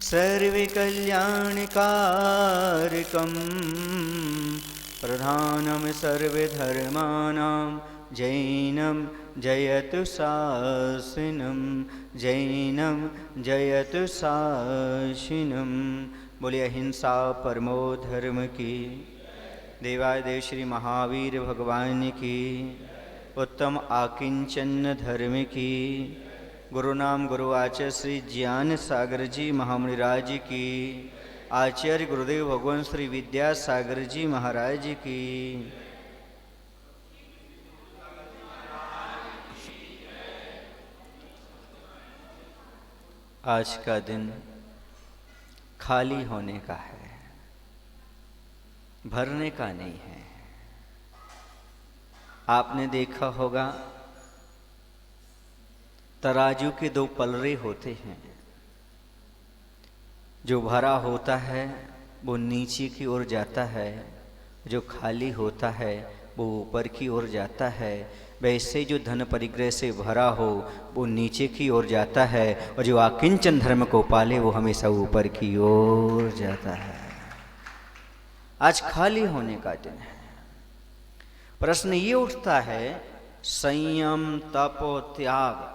सर्वकल्याणकारकं प्रधानं सर्वधर्माणां जैनं जयतु शासनं जैनं जयतु शासनं। बोलिए अहिंसा परमो धर्म की। देवादेव श्री महावीर भगवान की। उत्तम आकिंचन धर्म की। गुरु नाम गुरु आचार्य श्री ज्ञान सागर जी महामुनिराज की। आचार्य गुरुदेव भगवान श्री विद्यासागर जी महाराज की। आज का दिन खाली होने का है, भरने का नहीं है। आपने देखा होगा तराजू के दो पलड़े होते हैं, जो भरा होता है वो नीचे की ओर जाता है, जो खाली होता है वो ऊपर की ओर जाता है। वैसे जो धन परिग्रह से भरा हो वो नीचे की ओर जाता है, और जो आकिंचन धर्म को पाले वो हमेशा ऊपर की ओर जाता है। आज खाली होने का दिन है। प्रश्न ये उठता है, संयम तप त्याग,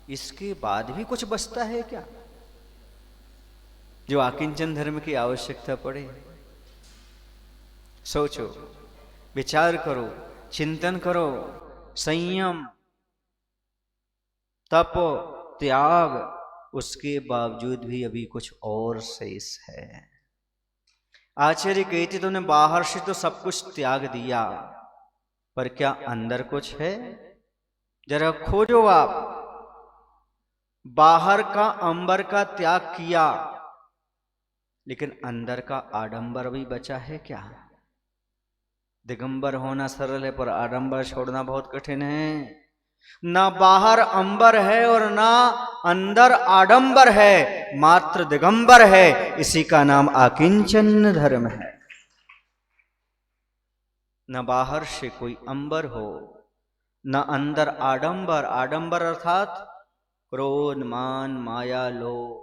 इसके बाद भी कुछ बचता है क्या जो आकिंचन धर्म की आवश्यकता पड़े? सोचो, विचार करो, चिंतन करो। संयम तप त्याग, उसके बावजूद भी अभी कुछ और शेष है। आचार्य कहते तुमने बाहर से तो सब कुछ त्याग दिया, पर क्या अंदर कुछ है? जरा खोजो आप। बाहर का अंबर का त्याग किया, लेकिन अंदर का आडंबर भी बचा है क्या? दिगंबर होना सरल है, पर आडंबर छोड़ना बहुत कठिन है। ना बाहर अंबर है और ना अंदर आडंबर है, मात्र दिगंबर है। इसी का नाम आकिंचन धर्म है। न बाहर से कोई अंबर हो, न अंदर आडंबर। आडंबर अर्थात क्रोध मान माया लोभ।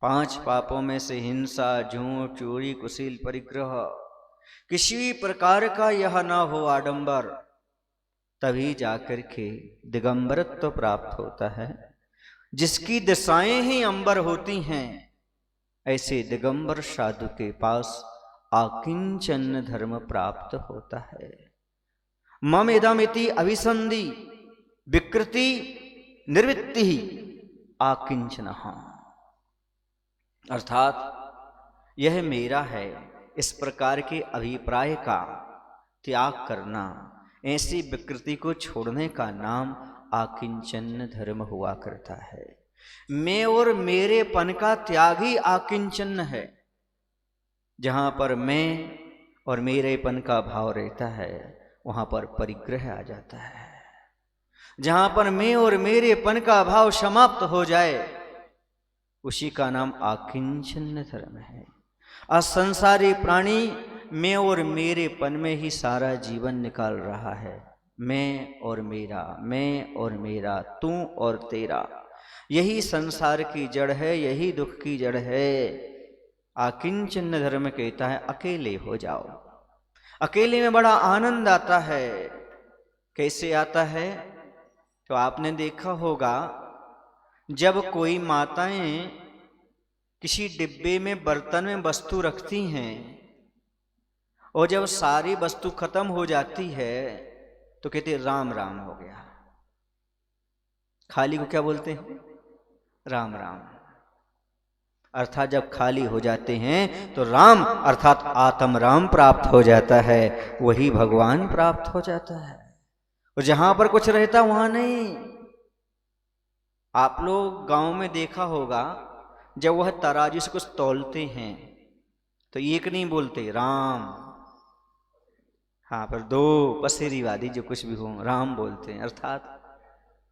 5 पापों में से हिंसा, झूठ, चोरी, कुशील, परिग्रह, किसी प्रकार का यह न हो आडंबर, तभी जाकर के दिगंबरत्व प्राप्त होता है। जिसकी दिशाएं ही अंबर होती हैं, ऐसे दिगंबर साधु के पास आकिंचन धर्म प्राप्त होता है। मम इदमिति अभिसंधि विकृति निर्वृत्ति आकिंचनः, अर्थात यह मेरा है, इस प्रकार के अभिप्राय का त्याग करना, ऐसी विकृति को छोड़ने का नाम आकिंचन धर्म हुआ करता है। मैं और मेरेपन का त्याग ही आकिंचन है। जहां पर मैं और मेरेपन का भाव रहता है, वहां पर परिग्रह आ जाता है। जहां पर मैं और मेरेपन का भाव समाप्त हो जाए, उसी का नाम आकिंचन धर्म है। असंसारी प्राणी मैं और मेरेपन में ही सारा जीवन निकाल रहा है। मैं और मेरा, मैं और मेरा, तू और तेरा, यही संसार की जड़ है, यही दुख की जड़ है। आकिंचन धर्म कहता है अकेले हो जाओ। अकेले में बड़ा आनंद आता है। कैसे आता है? तो आपने देखा होगा, जब कोई माताएं किसी डिब्बे में बर्तन में वस्तु रखती हैं, और जब सारी वस्तु खत्म हो जाती है तो कहते राम राम हो गया। खाली को क्या बोलते हैं? राम राम। अर्थात जब खाली हो जाते हैं तो राम अर्थात आत्म राम प्राप्त हो जाता है, वही भगवान प्राप्त हो जाता है। और जहां पर कुछ रहता वहां नहीं। आप लोग गांव में देखा होगा, जब वह तराजू से कुछ तौलते हैं तो एक नहीं बोलते राम, हाँ, पर 2 पसेरीवादी जो कुछ भी हो राम बोलते हैं। अर्थात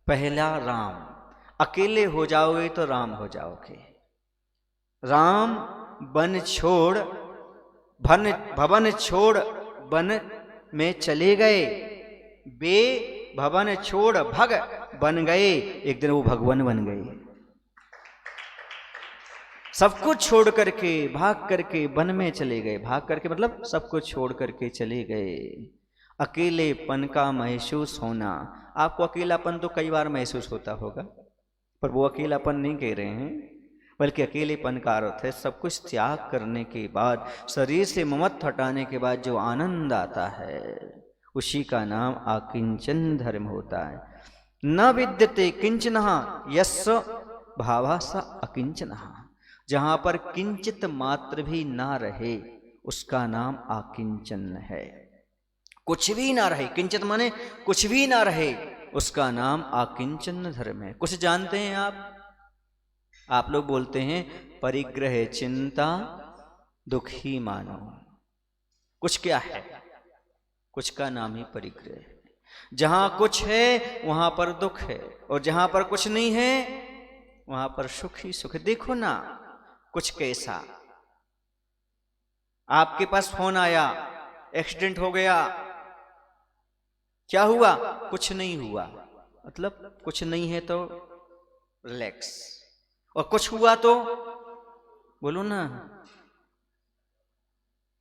पहला राम। अकेले हो जाओगे तो राम हो जाओगे। राम बन छोड़ भवन छोड़ वन में चले गए, वे भवन छोड़ भग बन गए। एक दिन वो भगवान बन गए। सब कुछ छोड़ करके भाग करके वन में चले गए। भाग करके मतलब सब कुछ छोड़ करके चले गए। अकेलेपन का महसूस होना। आपको अकेलापन तो कई बार महसूस होता होगा, पर वो अकेलापन नहीं कह रहे हैं, बल्कि अकेलेपन का अर्थ है सब कुछ त्याग करने के बाद, शरीर से ममत्व हटाने के बाद जो आनंद आता है, उसी का नाम आकिंचन धर्म होता है। न विद्यते किंचनः यस्य भावः स अकिंचनः। जहां पर किंचित मात्र भी ना रहे, उसका नाम आकिंचन है। कुछ भी ना रहे, किंचित माने कुछ भी ना रहे, उसका नाम आकिंचन धर्म है। कुछ जानते हैं आप लोग बोलते हैं परिग्रह चिंता दुखी मानो। कुछ क्या है? कुछ का नाम ही परिग्रह है। जहां कुछ है वहां पर दुख है, और जहां पर कुछ नहीं है वहां पर सुख ही सुख है। देखो ना, कुछ कैसा, आपके पास फोन आया, एक्सीडेंट हो गया, क्या हुआ? कुछ नहीं हुआ, मतलब कुछ नहीं है तो रिलैक्स, और कुछ हुआ तो बोलो ना,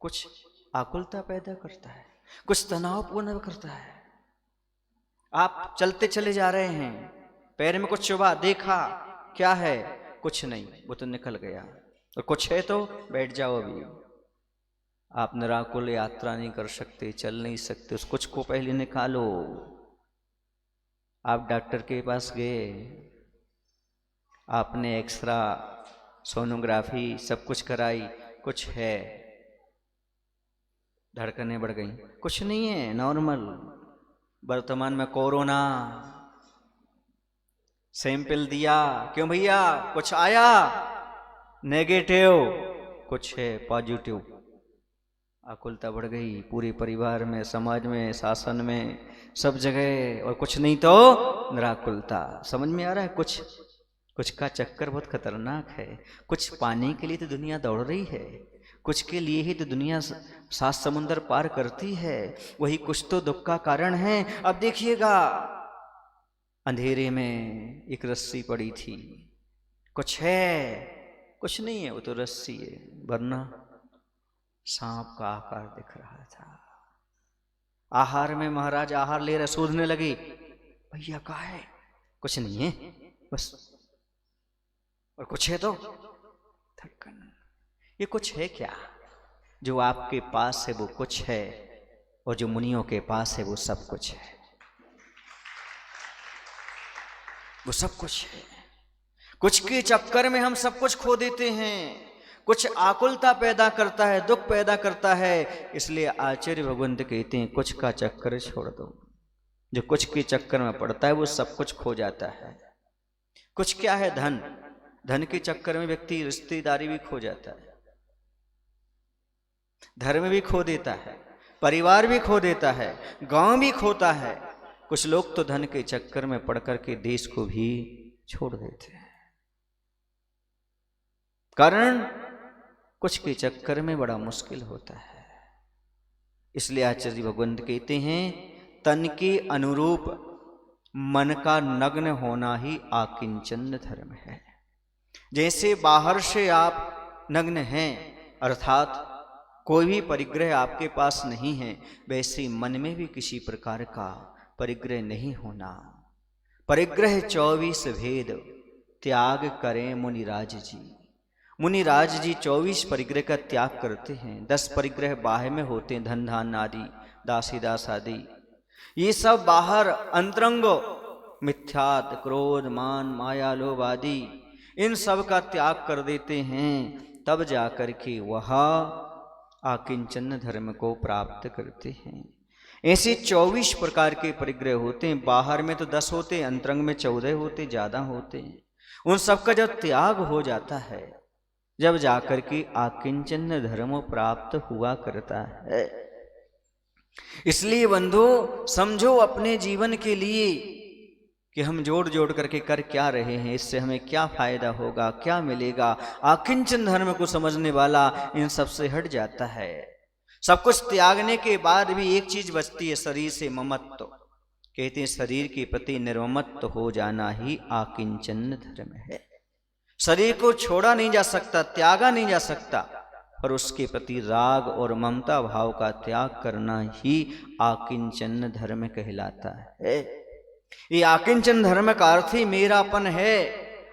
कुछ आकुलता पैदा करता है, कुछ तनावपूर्ण करता है। आप चलते चले जा रहे हैं, पैर में कुछ चुभा, देखा क्या है? कुछ नहीं, वो तो निकल गया। और कुछ है तो बैठ जाओ। अभी आप निराकुल यात्रा नहीं कर सकते, चल नहीं सकते, उस कुछ को पहले निकालो। आप डॉक्टर के पास गए, आपने एक्सरा, सोनोग्राफी सब कुछ कराई, कुछ है, धड़कनें बढ़ गई, कुछ नहीं है, नॉर्मल। वर्तमान में कोरोना, सैंपल दिया, क्यों भैया? कुछ आया नेगेटिव, कुछ है पॉजिटिव। आकुलता बढ़ गई पूरे परिवार में, समाज में, शासन में, सब जगह, और कुछ नहीं तो निराकुलता। समझ में आ रहा है? कुछ का चक्कर बहुत खतरनाक है। कुछ पाने के लिए तो दुनिया दौड़ रही है, कुछ के लिए ही तो दुनिया 7 समुंदर पार करती है। वही कुछ तो दुख का कारण है। अब देखिएगा, अंधेरे में एक रस्सी पड़ी थी, कुछ है, कुछ नहीं है, वो तो रस्सी है, वरना सांप का आकार दिख रहा था। आहार में महाराज आहार ले रहे, शोधने लगे, भैया कहाँ है? कुछ नहीं है बस, और कुछ है तो धड़कन। ये कुछ है क्या? जो आपके पास है वो कुछ है, और जो मुनियों के पास है वो सब कुछ है, वो सब कुछ है। कुछ के चक्कर में हम सब कुछ खो देते हैं। कुछ आकुलता पैदा करता है, दुख पैदा करता है। इसलिए आचार्य भगवंत कहते हैं कुछ का चक्कर छोड़ दो। जो कुछ के चक्कर में पड़ता है वो सब कुछ खो जाता है। कुछ क्या है? धन। धन के चक्कर में व्यक्ति रिश्तेदारी भी खो जाता है, धर्म भी खो देता है, परिवार भी खो देता है, गांव भी खोता है। कुछ लोग तो धन के चक्कर में पड़ करके देश को भी छोड़ देते हैं। कारण कुछ के चक्कर में बड़ा मुश्किल होता है। इसलिए आचार्य भगवंत कहते हैं तन के अनुरूप मन का नग्न होना ही आकिंचन धर्म है। जैसे बाहर से आप नग्न हैं, अर्थात कोई भी परिग्रह आपके पास नहीं है, वैसे मन में भी किसी प्रकार का परिग्रह नहीं होना। परिग्रह 24 भेद त्याग करें मुनिराज जी। मुनिराज जी 24 परिग्रह का त्याग करते हैं। 10 परिग्रह बाह्य में होते हैं, धन धान आदि, दासी दास आदि। ये सब बाहर अंतरंग मिथ्यात, क्रोध, मान, माया, लोभ आदि, इन सब का त्याग कर देते हैं। तब जाकर के वह आकिंचन धर्म को प्राप्त करते हैं। ऐसे 24 प्रकार के परिग्रह होते हैं। बाहर में तो 10 होते हैं, अंतरंग में 14 होते, ज्यादा होते हैं। उन सब का जब त्याग हो जाता है, जब जाकर के आकिंचन धर्म प्राप्त हुआ करता है। इसलिए बंधु समझो अपने जीवन के लिए कि हम जोड़ जोड़ करके कर क्या रहे हैं, इससे हमें क्या फायदा होगा, क्या मिलेगा। आकिंचन धर्म को समझने वाला इन सब से हट जाता है। सब कुछ त्यागने के बाद भी एक चीज बचती है, शरीर से ममत्व। कहते हैं शरीर के प्रति निर्ममत्व हो जाना ही आकिंचन धर्म है। शरीर को छोड़ा नहीं जा सकता, त्यागा नहीं जा सकता, पर उसके प्रति राग और ममता भाव का त्याग करना ही आकिंचन धर्म कहलाता है। ये आकिंचन धर्म का अर्थ ही मेरापन है,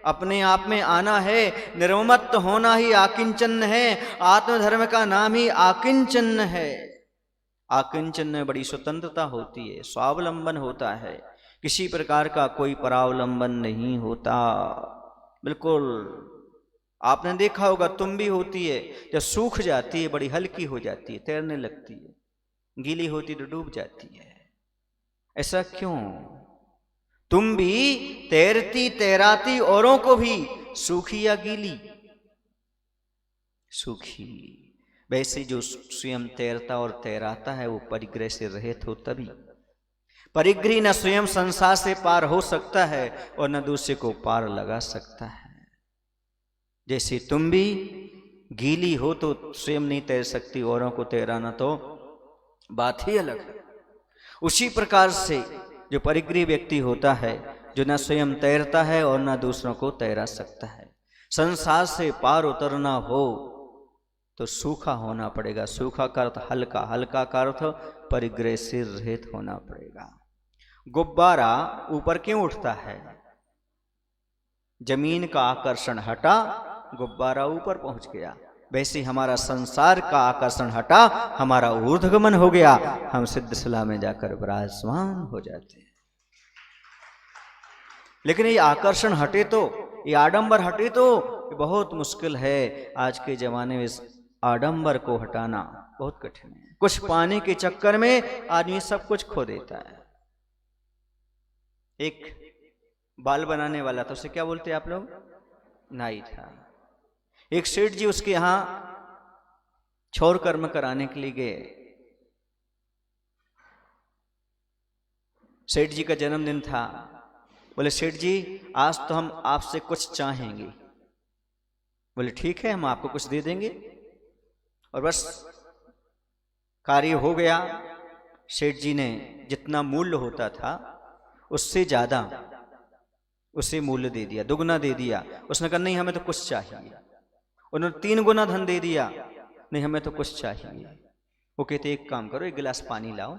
अपने आप में आना है, निर्ममत्त होना ही आकिंचन है। आत्मधर्म का नाम ही आकिंचन है। आकिंचन में बड़ी स्वतंत्रता होती है, स्वावलंबन होता है, किसी प्रकार का कोई परावलंबन नहीं होता। बिल्कुल आपने देखा होगा, तुम भी होती है, जब सूख जाती है बड़ी हल्की हो जाती है, तैरने लगती है, गीली होती तो डूब जाती है। ऐसा क्यों? तुम भी तैरती तैराती औरों को भी सूखी या गीली? सूखी। वैसे जो स्वयं तैरता और तैराता है वो परिग्रह से रहित हो, तभी। परिग्रही न स्वयं संसार से पार हो सकता है और न दूसरे को पार लगा सकता है। जैसे तुम भी गीली हो तो स्वयं नहीं तैर सकती, औरों को तैराना तो बात ही अलग है। उसी प्रकार से जो परिग्रही व्यक्ति होता है, जो न स्वयं तैरता है और न दूसरों को तैरा सकता है, संसार से पार उतरना हो तो सूखा होना पड़ेगा। सूखा का अर्थ हल्का, हल्का का अर्थ परिग्रह से रहित होना पड़ेगा। गुब्बारा ऊपर क्यों उठता है? जमीन का आकर्षण हटा, गुब्बारा ऊपर पहुंच गया। वैसे हमारा संसार का आकर्षण हटा, हमारा ऊर्ध्वगमन हो गया, हम सिद्धशिला में जाकर विराजमान हो जाते हैं। लेकिन ये आकर्षण हटे तो, ये आडंबर हटे तो बहुत मुश्किल है। आज के जमाने में इस आडंबर को हटाना बहुत कठिन है। कुछ पाने के चक्कर में आदमी सब कुछ खो देता है। एक बाल बनाने वाला था, उसे क्या बोलते हैं आप लोग? नाई था। एक सेठ जी उसके यहां छोर कर्म कराने के लिए गए। सेठ जी का जन्मदिन था। बोले सेठ जी आज तो हम आपसे कुछ चाहेंगे। बोले ठीक है, हम आपको कुछ दे देंगे। और बस कार्य हो गया। सेठ जी ने जितना मूल्य होता था उससे ज्यादा उसे मूल्य दे दिया, दुगना दे दिया। उसने कहा नहीं हमें तो कुछ चाहिए। उन्होंने 3 गुना धन दे दिया, नहीं हमें तो कुछ चाहिए। वो कहते एक काम करो, एक गिलास पानी लाओ।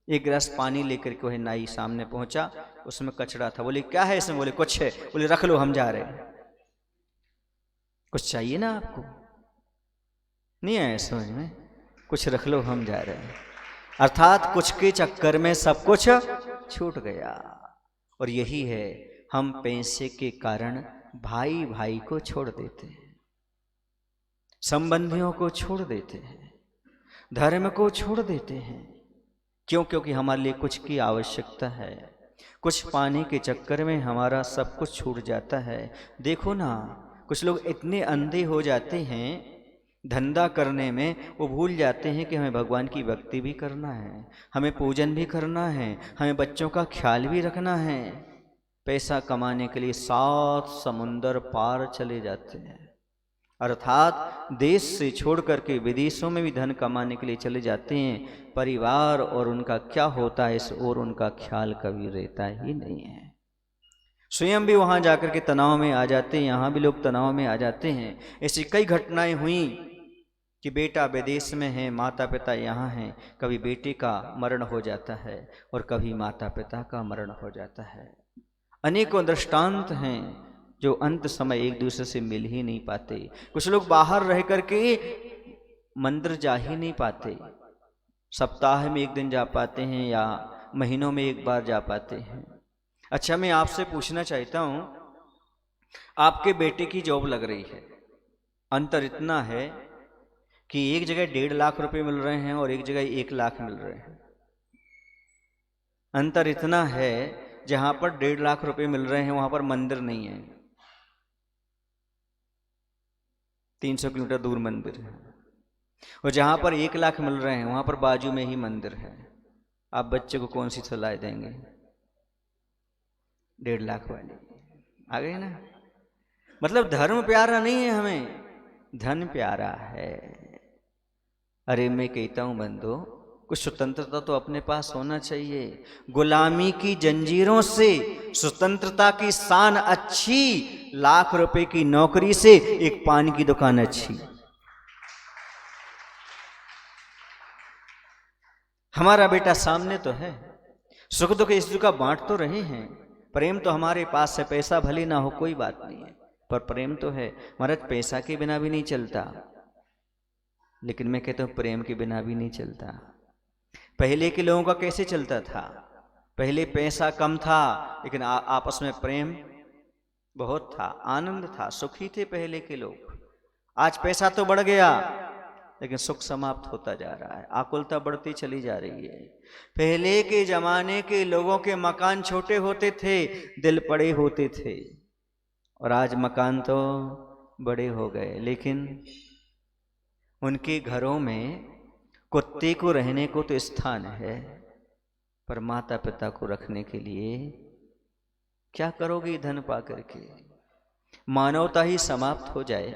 एक गिलास पानी लेकर के वह नाई सामने पहुंचा, उसमें कचरा था। बोले क्या है इसमें? बोले कुछ है। बोले रख लो, हम जा रहे हैं। कुछ चाहिए ना आपको? नहीं आया समझ में? कुछ रख लो, हम जा रहे हैं। अर्थात कुछ के चक्कर में सब कुछ छूट गया। और यही है, हम पैसे के कारण भाई भाई को छोड़ देते हैं, संबंधियों को छोड़ देते हैं, धर्म को छोड़ देते हैं। क्यों? क्योंकि हमारे लिए कुछ की आवश्यकता है। कुछ पाने के चक्कर में हमारा सब कुछ छूट जाता है। देखो ना, कुछ लोग इतने अंधे हो जाते हैं धंधा करने में, वो भूल जाते हैं कि हमें भगवान की भक्ति भी करना है, हमें पूजन भी करना है, हमें बच्चों का ख्याल भी रखना है। पैसा कमाने के लिए 7 समुंदर पार चले जाते हैं। अर्थात देश से छोड़ करके विदेशों में भी धन कमाने के लिए चले जाते हैं। परिवार और उनका क्या होता है इस और उनका ख्याल कभी रहता ही नहीं है। स्वयं भी वहां जाकर के तनाव में आ जाते हैं, यहाँ भी लोग तनाव में आ जाते हैं। ऐसी कई घटनाएं हुई कि बेटा विदेश में है, माता पिता यहाँ हैं। कभी बेटे का मरण हो जाता है और कभी माता पिता का मरण हो जाता है। अनेकों दृष्टांत हैं जो अंत समय एक दूसरे से मिल ही नहीं पाते। कुछ लोग बाहर रह करके मंदिर जा ही नहीं पाते, सप्ताह में 1 दिन जा पाते हैं या महीनों में 1 बार जा पाते हैं। अच्छा, मैं आपसे पूछना चाहता हूं, आपके बेटे की जॉब लग रही है, अंतर इतना है कि एक जगह 1.5 लाख रुपए मिल रहे हैं और एक जगह 1 लाख मिल रहे हैं। अंतर इतना है, जहां पर 1.5 लाख रुपए मिल रहे हैं वहां पर मंदिर नहीं है, 300 किलोमीटर दूर मंदिर है। और जहां पर 1 लाख मिल रहे हैं वहां पर बाजू में ही मंदिर है। आप बच्चे को कौन सी सलाह देंगे? 1.5 लाख वाली। आ गए ना? मतलब धर्म प्यारा नहीं है, हमें धन प्यारा है। अरे मैं कहता हूं बंधु, कुछ स्वतंत्रता तो अपने पास होना चाहिए। गुलामी की जंजीरों से स्वतंत्रता की शान अच्छी, लाख रुपए की नौकरी से एक पान की दुकान अच्छी। हमारा बेटा सामने तो है, सुख दुख इस दुख का बांट तो रहे हैं। प्रेम तो हमारे पास है, पैसा भले ना हो कोई बात नहीं है, पर प्रेम तो है। महाराज पैसा के बिना भी नहीं चलता, लेकिन मैं कहता हूं प्रेम के बिना भी नहीं चलता। पहले के लोगों का कैसे चलता था? पहले पैसा कम था, लेकिन आपस में प्रेम बहुत था, आनंद था, सुखी थे पहले के लोग। आज पैसा तो बढ़ गया, लेकिन सुख समाप्त होता जा रहा है, आकुलता बढ़ती चली जा रही है। पहले के जमाने के लोगों के मकान छोटे होते थे, दिल बड़े होते थे, और आज मकान तो बड़े हो गए, लेकिन उनके घरों में कुत्ते को रहने को तो स्थान है, पर माता पिता को रखने के लिए क्या करोगे धन पा करके? मानवता ही समाप्त हो जाए,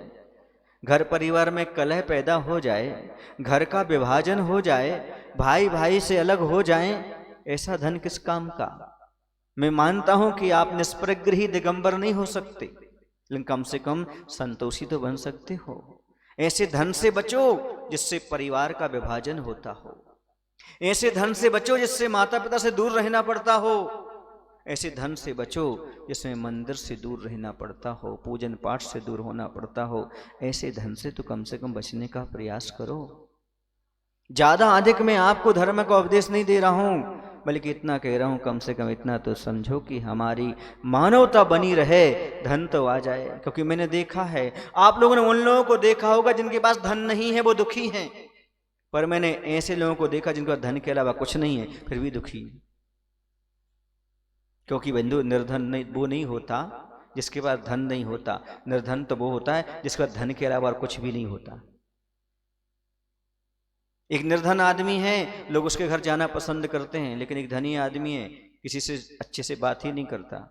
घर परिवार में कलह पैदा हो जाए, घर का विभाजन हो जाए, भाई भाई से अलग हो जाएं, ऐसा धन किस काम का? मैं मानता हूं कि आप निष्प्रगृही दिगंबर नहीं हो सकते, लेकिन कम से कम संतोषी तो बन सकते हो। ऐसे धन से बचो जिससे परिवार का विभाजन होता हो, ऐसे धन से बचो जिससे माता पिता से दूर रहना पड़ता हो, ऐसे धन से बचो जिसमें मंदिर से दूर रहना पड़ता हो, पूजन पाठ से दूर होना पड़ता हो। ऐसे धन से तो कम से कम बचने का प्रयास करो। ज्यादा अधिक मैं आपको धर्म का उपदेश नहीं दे रहा हूं, बल्कि इतना कह रहा हूं, कम से कम इतना तो समझो कि हमारी मानवता बनी रहे, धन तो आ जाए। क्योंकि मैंने देखा है, आप लोगों ने उन लोगों को देखा होगा जिनके पास धन नहीं है, वो दुखी हैं, पर मैंने ऐसे लोगों को देखा जिनके पास धन के अलावा कुछ नहीं है, फिर भी दुखी। क्योंकि बंधु, निर्धन नहीं वो नहीं होता जिसके पास धन नहीं होता, निर्धन तो वो होता है जिसके पास धन के अलावा और कुछ भी नहीं होता। एक निर्धन आदमी है, लोग उसके घर जाना पसंद करते हैं, लेकिन एक धनी आदमी है, किसी से अच्छे से बात ही नहीं करता,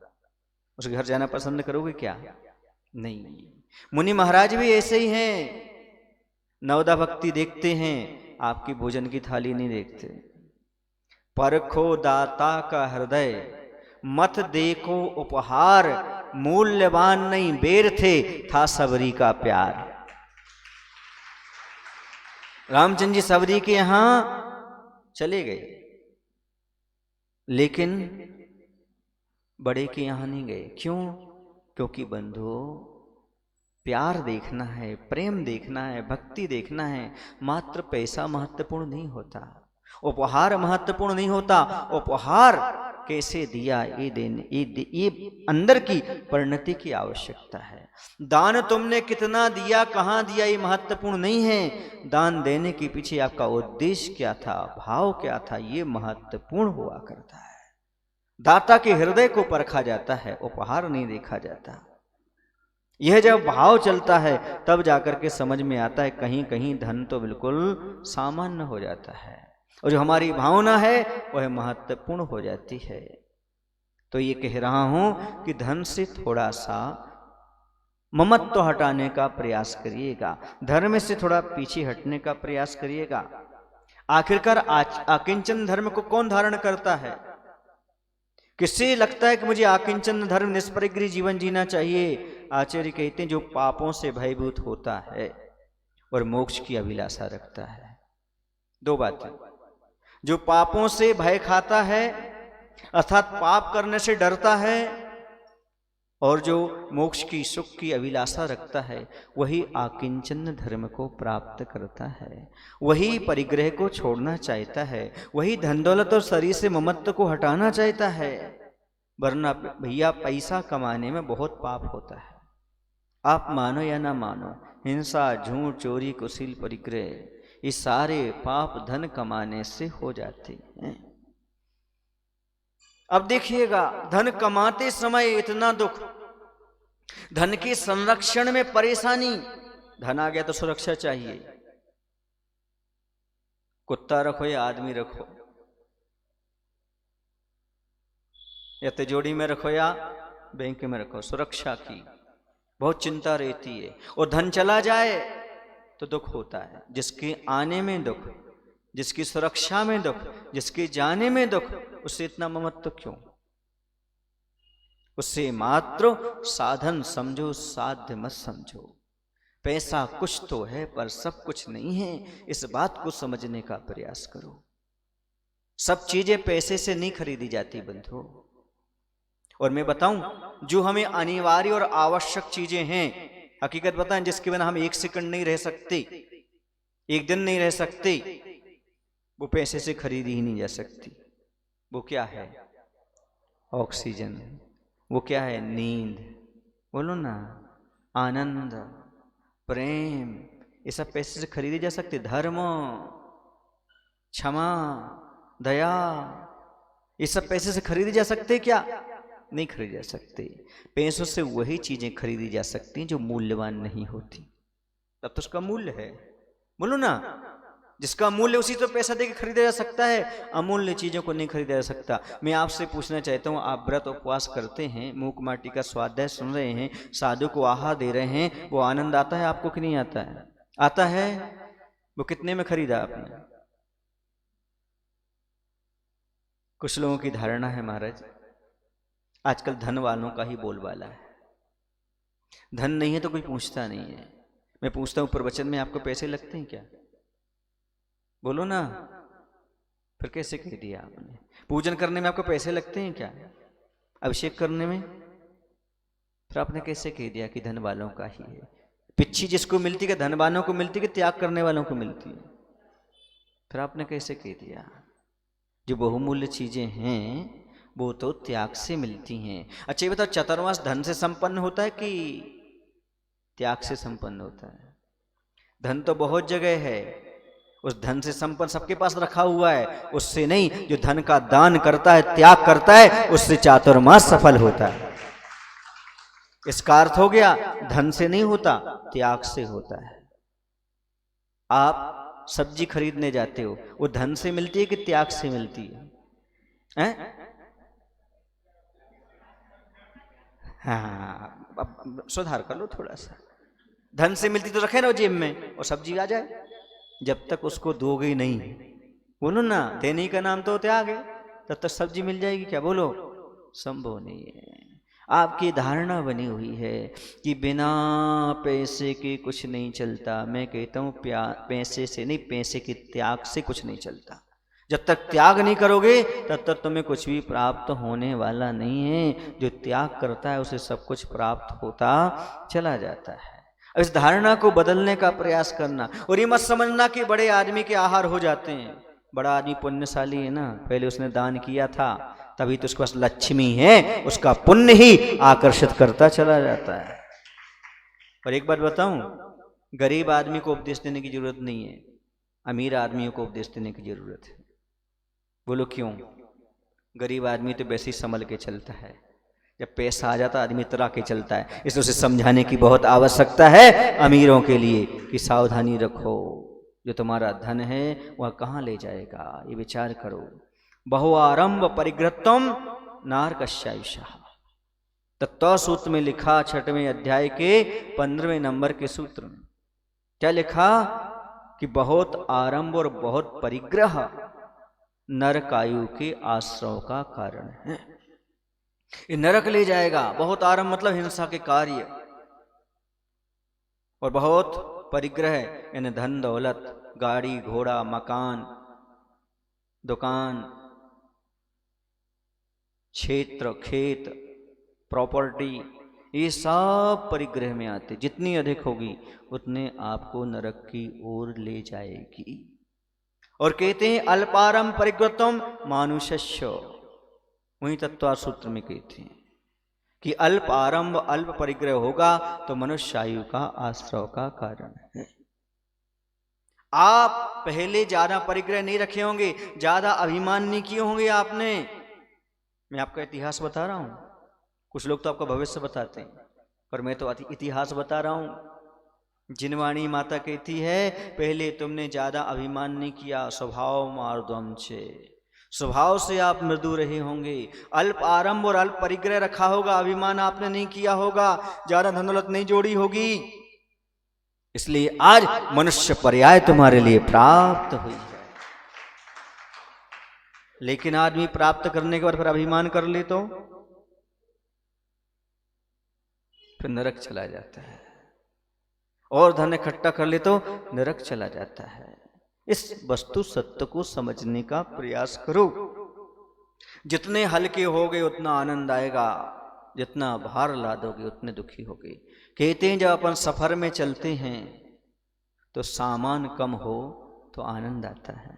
उसके घर जाना पसंद करोगे क्या? नहीं। मुनि महाराज भी ऐसे ही हैं, नवदा भक्ति देखते हैं, आपकी भोजन की थाली नहीं देखते। परखो दाता का हृदय, मत देखो उपहार, मूल्यवान नहीं बेर थे, था सबरी का प्यार। रामचंद्र जी सबरी के यहां चले गए, लेकिन बड़े के यहां नहीं गए। क्यों? क्योंकि बंधु, प्यार देखना है, प्रेम देखना है, भक्ति देखना है, मात्र पैसा महत्वपूर्ण नहीं होता, उपहार महत्वपूर्ण नहीं होता। उपहार कैसे दिया, ये अंदर की परिणति की आवश्यकता है। दान तुमने कितना दिया, कहां दिया, ये महत्वपूर्ण नहीं है, दान देने के पीछे आपका उद्देश्य क्या था, भाव क्या था, ये महत्वपूर्ण हुआ करता है। दाता के हृदय को परखा जाता है, उपहार नहीं देखा जाता। यह जब भाव चलता है तब जाकर के समझ में आता है, कहीं कहीं धन तो बिल्कुल सामान्य हो जाता है, और जो हमारी भावना है वह महत्वपूर्ण हो जाती है। तो ये कह रहा हूं कि धन से थोड़ा सा ममत्व हटाने का प्रयास करिएगा, धर्म से थोड़ा पीछे हटने का प्रयास करिएगा। आखिरकार आकिंचन धर्म को कौन धारण करता है? किससे लगता है कि मुझे आकिंचन धर्म, निष्परिग्रही जीवन जीना चाहिए? आचार्य कहते हैं, जो पापों से भयभूत होता है और मोक्ष की अभिलाषा रखता है। दो बातें, जो पापों से भय खाता है अर्थात पाप करने से डरता है, और जो मोक्ष की सुख की अभिलाषा रखता है, वही आकिंचन धर्म को प्राप्त करता है, वही परिग्रह को छोड़ना चाहता है, वही धन दौलत और शरीर से ममत्व को हटाना चाहता है। वरना भैया पैसा कमाने में बहुत पाप होता है, आप मानो या ना मानो, हिंसा, झूठ, चोरी, कुशील, परिग्रह, ये सारे पाप धन कमाने से हो जाते हैं। अब देखिएगा, धन कमाते समय इतना दुख, धन के संरक्षण में परेशानी। धन आ गया तो सुरक्षा चाहिए, कुत्ता रखो या आदमी रखो, या तिजोरी में रखो या बैंक में रखो, सुरक्षा की बहुत चिंता रहती है। और धन चला जाए तो दुख होता है, जिसके आने में दुख, जिसकी सुरक्षा में दुख, जिसके जाने में दुख, उससे इतना ममत्व क्यों? उससे मात्र साधन समझो, साध्य मत समझो। पैसा कुछ तो है पर सब कुछ नहीं है, इस बात को समझने का प्रयास करो। सब चीजें पैसे से नहीं खरीदी जाती बंधु। और मैं बताऊं, जो हमें अनिवार्य और आवश्यक चीजें हैं, हकीकत बताएं, जिसके बिना हम एक सेकंड नहीं रह सकते, एक दिन नहीं रह सकते, वो पैसे से खरीदी ही नहीं जा सकती। वो क्या है? ऑक्सीजन। वो क्या है? नींद। बोलो ना, आनंद, प्रेम, ये सब पैसे से खरीदे जा सकते? धर्म, क्षमा, दया, ये सब पैसे से खरीदे जा सकते क्या? नहीं खरीदे जा सकते। पैसों से वही चीजें खरीदी जा सकती हैं जो मूल्यवान नहीं होती, तब तो उसका मूल्य है। बोलो ना, जिसका मूल्य उसी तो पैसा देके खरीदा जा सकता है, अमूल्य चीजों को नहीं खरीदा जा सकता। मैं आपसे पूछना चाहता हूँ, आप व्रत उपवास करते हैं, मूक माटी का स्वाध्याय सुन रहे हैं, साधु को आहार दे रहे हैं, वो आनंद आता है आपको कि नहीं आता है? आता है। वो कितने में खरीदा आपने? कुछ लोगों की धारणा है महाराज, आजकल धन वालों का ही बोलबाला है। धन नहीं है तो कोई पूछता नहीं है। मैं पूछता हूं, प्रवचन में आपको पैसे लगते हैं क्या? बोलो ना, फिर कैसे कह दिया आपने? पूजन करने में आपको पैसे लगते हैं क्या? अभिषेक करने में? फिर आपने कैसे कह दिया कि धन वालों का ही है? पिच्छी जिसको मिलती है, धन वालों को मिलती है, त्याग करने वालों को मिलती है? फिर आपने कैसे कह दिया? जो बहुमूल्य चीजें हैं वो तो त्याग से मिलती हैं। अच्छा ये बताओ, चतुर्मास धन से संपन्न होता है कि त्याग से संपन्न होता है? धन तो बहुत जगह है, उस धन से संपन्न सबके पास रखा हुआ है, उससे नहीं। जो धन का दान करता है, त्याग करता है, उससे चातुर्मास सफल होता है। इसका अर्थ हो गया, धन से नहीं होता, त्याग से होता है। आप सब्जी खरीदने जाते हो, वो धन से मिलती है कि त्याग से मिलती है? हाँ, अब सुधार कर लो थोड़ा सा। धन से मिलती तो रखे ना जेब में, और सब्जी आ जाए। जब तक उसको दोगे नहीं, बोलो ना, देने का नाम तो त्याग है, तब तक सब्जी मिल जाएगी क्या? बोलो, संभव नहीं है। आपकी धारणा बनी हुई है कि बिना पैसे के कुछ नहीं चलता। मैं कहता हूं, पैसे से नहीं, पैसे के त्याग से कुछ नहीं चलता। जब तक त्याग नहीं करोगे तब तक तुम्हें कुछ भी प्राप्त होने वाला नहीं है। जो त्याग करता है उसे सब कुछ प्राप्त होता चला जाता है। इस धारणा को बदलने का प्रयास करना। और ये मत समझना कि बड़े आदमी के आहार हो जाते हैं। बड़ा आदमी पुण्यशाली है ना, पहले उसने दान किया था, तभी तो उसके पास लक्ष्मी है, उसका पुण्य ही आकर्षित करता चला जाता है। और एक बात बताऊं, गरीब आदमी को उपदेश देने की जरूरत नहीं है, अमीर आदमियों को उपदेश देने की जरूरत है। बोलो क्यों? गरीब आदमी तो वैसे ही संभल के चलता है, जब पैसा आ जाता आदमी तरा के चलता है। इसलिए उसे समझाने की बहुत आवश्यकता है अमीरों के लिए कि सावधानी रखो, जो तुम्हारा धन है वह कहाँ ले जाएगा, ये विचार करो। बहुआरंभ परिग्रहत्वम नारकस्यायुषा, तत्व सूत्र में लिखा 6वें अध्याय के 15वें नंबर के सूत्र में क्या लिखा कि बहुत आरंभ और बहुत परिग्रह नरकायु के आश्रव का कारण है। ये नरक ले जाएगा। बहुत आरंभ मतलब हिंसा के कार्य, और बहुत परिग्रह यानी धन दौलत, गाड़ी घोड़ा, मकान, दुकान, क्षेत्र, खेत, प्रॉपर्टी, ये सब परिग्रह में आते। जितनी अधिक होगी उतने आपको नरक की ओर ले जाएगी। और कहते हैं अल्पारम परिग्रहत्वम मानुष्य, वही तत्व सूत्र में कहते हैं कि अल्प आरंभ अल्प परिग्रह होगा तो मनुष्य आयु का आश्रव का कारण है। आप पहले ज्यादा परिग्रह नहीं रखे होंगे, ज्यादा अभिमान नहीं किए होंगे आपने। मैं आपका इतिहास बता रहा हूं, कुछ लोग तो आपका भविष्य बताते हैं, पर मैं तो इतिहास बता रहा हूं। जिनवाणी माता कहती है, पहले तुमने ज्यादा अभिमान नहीं किया, स्वभाव मार्दम छे, स्वभाव से आप मृदु रहे होंगे। अल्प आरंभ और अल्प परिग्रह रखा होगा, अभिमान आपने नहीं किया होगा, ज्यादा धन दौलत नहीं जोड़ी होगी, इसलिए आज मनुष्य पर्याय तुम्हारे लिए प्राप्त हुई है। लेकिन आदमी प्राप्त करने के बाद फिर अभिमान कर ले तो फिर नरक चला जाता है, और धन इकट्ठा कर ले तो नरक चला जाता है। इस वस्तु सत्य को समझने का प्रयास करो। जितने हल्के होगे उतना आनंद आएगा, जितना भार लादोगे उतने दुखी होगे। कहते हैं जब अपन सफर में चलते हैं तो सामान कम हो तो आनंद आता है,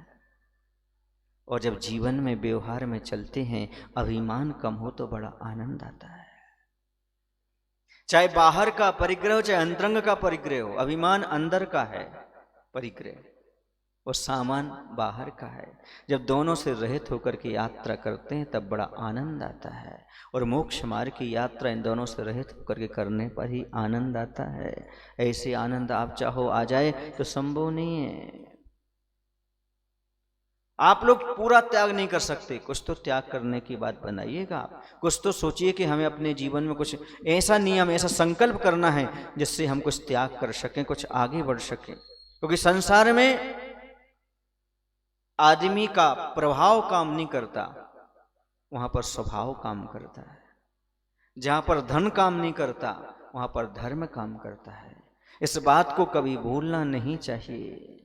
और जब जीवन में व्यवहार में चलते हैं अभिमान कम हो तो बड़ा आनंद आता है। चाहे बाहर का परिग्रह हो चाहे अंतरंग का परिग्रह हो, अभिमान अंदर का है परिग्रह, और सामान बाहर का है। जब दोनों से रहित होकर के यात्रा करते हैं तब बड़ा आनंद आता है, और मोक्ष मार्ग की यात्रा इन दोनों से रहित होकर के करने पर ही आनंद आता है। ऐसे आनंद आप चाहो आ जाए तो संभव नहीं है। आप लोग पूरा त्याग नहीं कर सकते, कुछ तो त्याग करने की बात बनाइएगा। कुछ तो सोचिए कि हमें अपने जीवन में कुछ ऐसा नियम, ऐसा संकल्प करना है जिससे हम कुछ त्याग कर सकें, कुछ आगे बढ़ सकें। क्योंकि संसार में आदमी का प्रभाव काम नहीं करता, वहां पर स्वभाव काम करता है। जहां पर धन काम नहीं करता वहां पर धर्म काम करता है। इस बात को कभी भूलना नहीं चाहिए।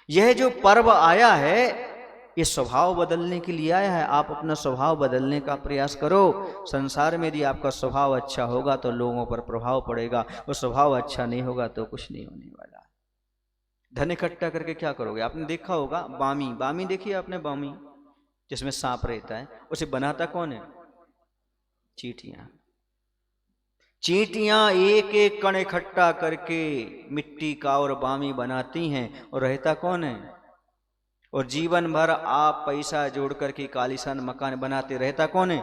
यह जो पर्व आया है ये स्वभाव बदलने के लिए आया है। आप अपना स्वभाव बदलने का प्रयास करो। संसार में यदि आपका स्वभाव अच्छा होगा तो लोगों पर प्रभाव पड़ेगा, और स्वभाव अच्छा नहीं होगा तो कुछ नहीं होने वाला। धन इकट्ठा करके क्या करोगे? आपने देखा होगा बामी, बामी देखिए आपने, बामी जिसमें सांप रहता है, उसे बनाता कौन है? चींटियां। चींटियां एक एक कण इकट्ठा करके मिट्टी का और बामी बनाती हैं, और रहता कौन है? और जीवन भर आप पैसा जोड़ करके कालीसान मकान बनाते, रहता कौन है?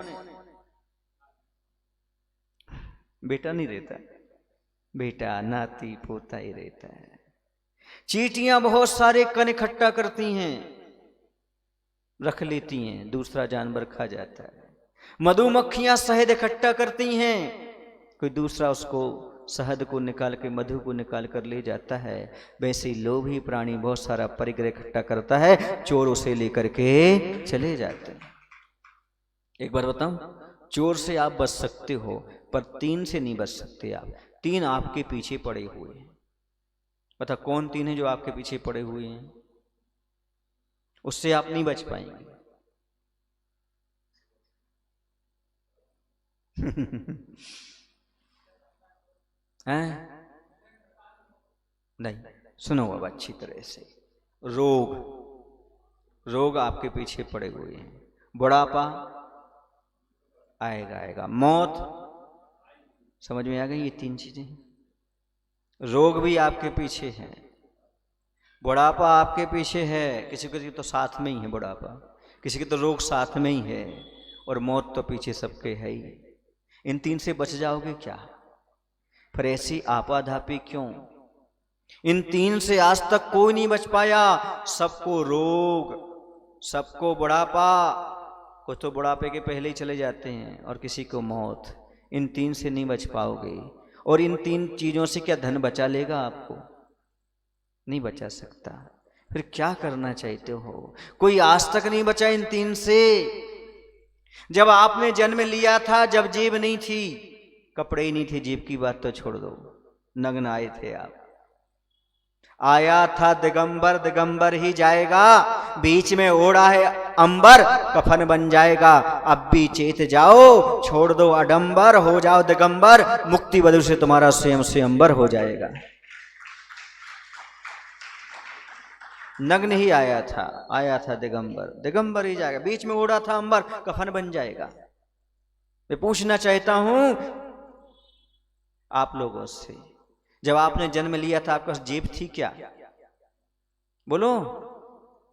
बेटा नहीं रहता, बेटा नाती पोता ही रहता है। चींटियां बहुत सारे कण इकट्ठा करती हैं, रख लेती हैं, दूसरा जानवर खा जाता है। मधुमक्खियां शहद इकट्ठा करती हैं, कोई दूसरा उसको शहद को निकाल के, मधु को निकाल कर ले जाता है। वैसे लोभी प्राणी बहुत सारा परिग्रह इकट्ठा करता है, चोर उसे लेकर के चले जाते हैं। एक बार बताऊं, चोर से आप बच सकते हो पर 3 से नहीं बच सकते आप। 3 आपके पीछे पड़े हुए हैं। पता कौन 3 है जो आपके पीछे पड़े हुए हैं? उससे आप नहीं बच पाएंगे। हैं? नहीं, सुनो अब अच्छी तरह से। रोग, रोग आपके पीछे पड़े हुए हैं। बुढ़ापा आएगा आएगा, मौत, समझ में आ गई? ये 3 चीजें। रोग भी आपके पीछे है, बुढ़ापा आपके पीछे है, किसी किसी तो साथ में ही है बुढ़ापा, किसी के तो रोग साथ में ही है, और मौत तो पीछे सबके है ही। इन 3 से बच जाओगे क्या? फिर ऐसी आपाधापी क्यों? इन 3 से आज तक कोई नहीं बच पाया। सबको रोग, सबको बुढ़ापा, कुछ तो बुढ़ापे के पहले ही चले जाते हैं, और किसी को मौत। इन 3 से नहीं बच पाओगे। और इन 3 चीजों से क्या धन बचा लेगा आपको? नहीं बचा सकता। फिर क्या करना चाहते हो? कोई आज तक नहीं बचा इन 3 से। जब आपने जन्म लिया था, जब जेब नहीं थी, कपड़े ही नहीं थे, जेब की बात तो छोड़ दो, नग्न आए थे आप। आया था दिगंबर, दिगंबर ही जाएगा, बीच में ओढ़ा है अंबर, कफन बन जाएगा। अब भी चेत जाओ, छोड़ दो अडंबर, हो जाओ दिगंबर, मुक्ति बधु से तुम्हारा स्वयं स्वयंवर हो जाएगा। नग्न ही आया था दिगंबर, दिगंबर ही जाएगा, बीच में ओढ़ा था अंबर, कफन बन जाएगा। मैं पूछना चाहता हूं आप लोगों से, जब आपने जन्म लिया था आपके पास जेब थी क्या? बोलो,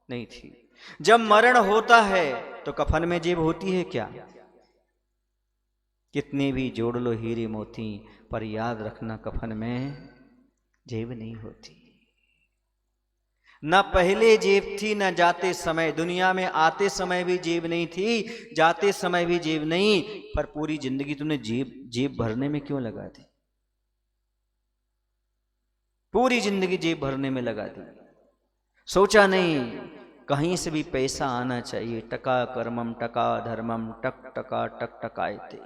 नहीं थी। जब मरण होता है तो कफन में जेब होती है क्या? कितने भी जोड़ लो हीरे मोती, पर याद रखना कफन में जेब नहीं होती। न पहले जेब थी, न जाते समय। दुनिया में आते समय भी जेब नहीं थी, जाते समय भी जेब नहीं। पर पूरी जिंदगी तुमने जेब भरने में क्यों लगा दी? पूरी जिंदगी जेब भरने में लगा दी। सोचा नहीं कहीं से भी पैसा आना चाहिए। टका कर्मम टका धर्मम टक टका टक टकायते।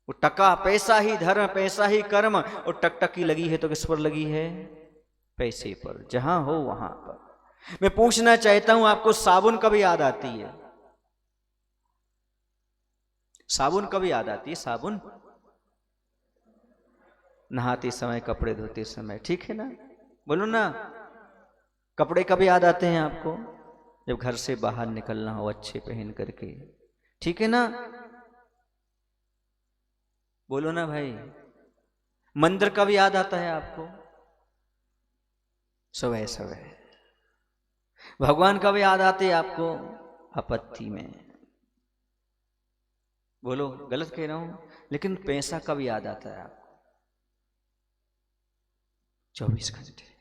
वो टका पैसा ही धर्म, पैसा ही कर्म, और टकटकी लगी है तो किस पर लगी है? पैसे पर। जहां हो वहां पर। मैं पूछना चाहता हूं, आपको साबुन कब याद आती है? साबुन कब याद आती है? साबुन नहाते समय, कपड़े धोते समय, ठीक है ना? बोलो ना। कपड़े कब याद आते हैं आपको? जब घर से बाहर निकलना हो अच्छे पहन करके, ठीक है ना? बोलो ना भाई। मंदिर कब याद आता है आपको? सुबह सुबह। भगवान कब याद आते हैं आपको? आपत्ति में। बोलो, गलत कह रहा हूं? लेकिन पैसा कब याद आता है आपको? 24 घंटे।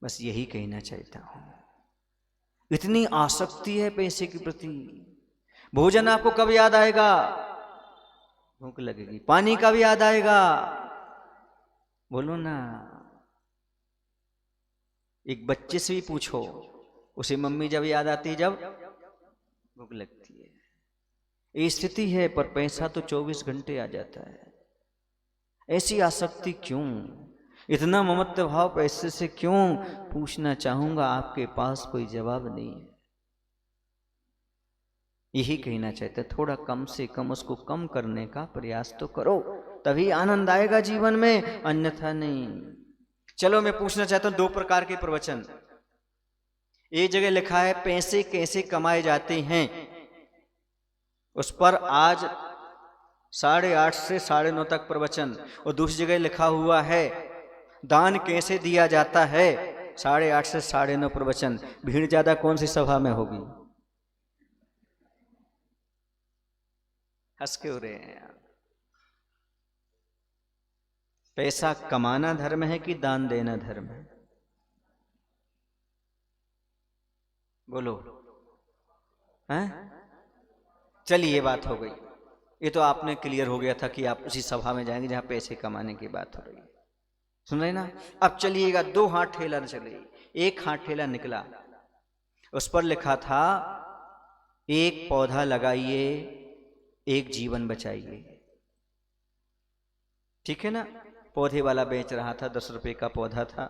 बस यही कहना चाहता हूं। इतनी आसक्ति है पैसे के प्रति। भोजन आपको कब याद आएगा? भूख लगेगी। पानी कब याद आएगा? बोलो ना। एक बच्चे से भी पूछो, उसे मम्मी जब याद आती है जब भूख लगती है। ये स्थिति है, पर पैसा तो 24 घंटे आ जाता है। ऐसी आसक्ति क्यों? इतना ममत्व भाव पैसे से क्यों? पूछना चाहूंगा, आपके पास कोई जवाब नहीं है। यही कहना चाहते, थोड़ा कम से कम उसको कम करने का प्रयास तो करो, तभी आनंद आएगा जीवन में, अन्यथा नहीं। चलो मैं पूछना चाहता हूं 2 प्रकार के प्रवचन। एक जगह लिखा है पैसे कैसे कमाए जाते हैं, उस पर आज 8:30 से 9:30 तक प्रवचन। और दूसरी जगह लिखा हुआ है दान कैसे दिया जाता है, 8:30 से 9:30 प्रवचन। भीड़ ज्यादा कौन सी सभा में होगी? हंस के हो रहे हैं। पैसा कमाना धर्म है कि दान देना धर्म है? बोलो। हैं? चलिए, ये बात हो गई। ये तो आपने क्लियर हो गया था कि आप उसी सभा में जाएंगे जहां पैसे कमाने की बात हो रही है। सुन रहे ना? अब चलिएगा, 2 हाथ ठेला चले। एक हाथ ठेला निकला, उस पर लिखा था एक पौधा लगाइए, एक जीवन बचाइए। ठीक है ना? पौधे वाला बेच रहा था, 10 रुपए का पौधा था,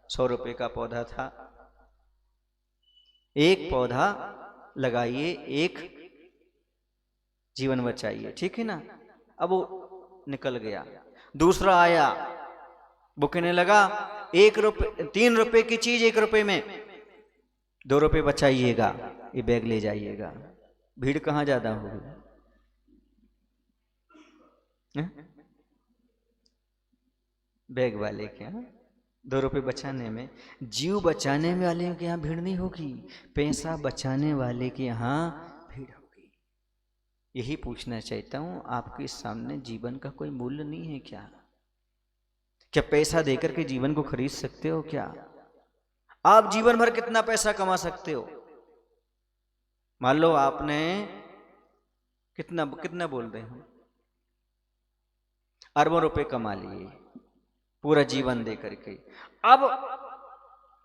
100 रुपए का पौधा था। एक पौधा लगाइए, एक जीवन बचाइए। ठीक है ना? अब वो निकल गया। दूसरा आया, वो कहने लगा 1 रुपए, 3 रुपए की चीज 1 रुपए में, 2 रुपए बचाइएगा, ये बैग ले जाइएगा। भीड़ कहां ज्यादा होगी? बैग वाले के यहाँ 2 रुपए बचाने में। जीव बचाने वाले के यहाँ भीड़ नहीं होगी, पैसा बचाने वाले के यहाँ भीड़ होगी। यही पूछना चाहता हूं, आपके सामने जीवन का कोई मूल्य नहीं है क्या? क्या पैसा देकर के जीवन को खरीद सकते हो क्या? आप जीवन भर कितना पैसा कमा सकते हो? मान लो आपने कितना बोल रहे हो, अरबों रुपए कमा लिए पूरा जीवन दे करके। अब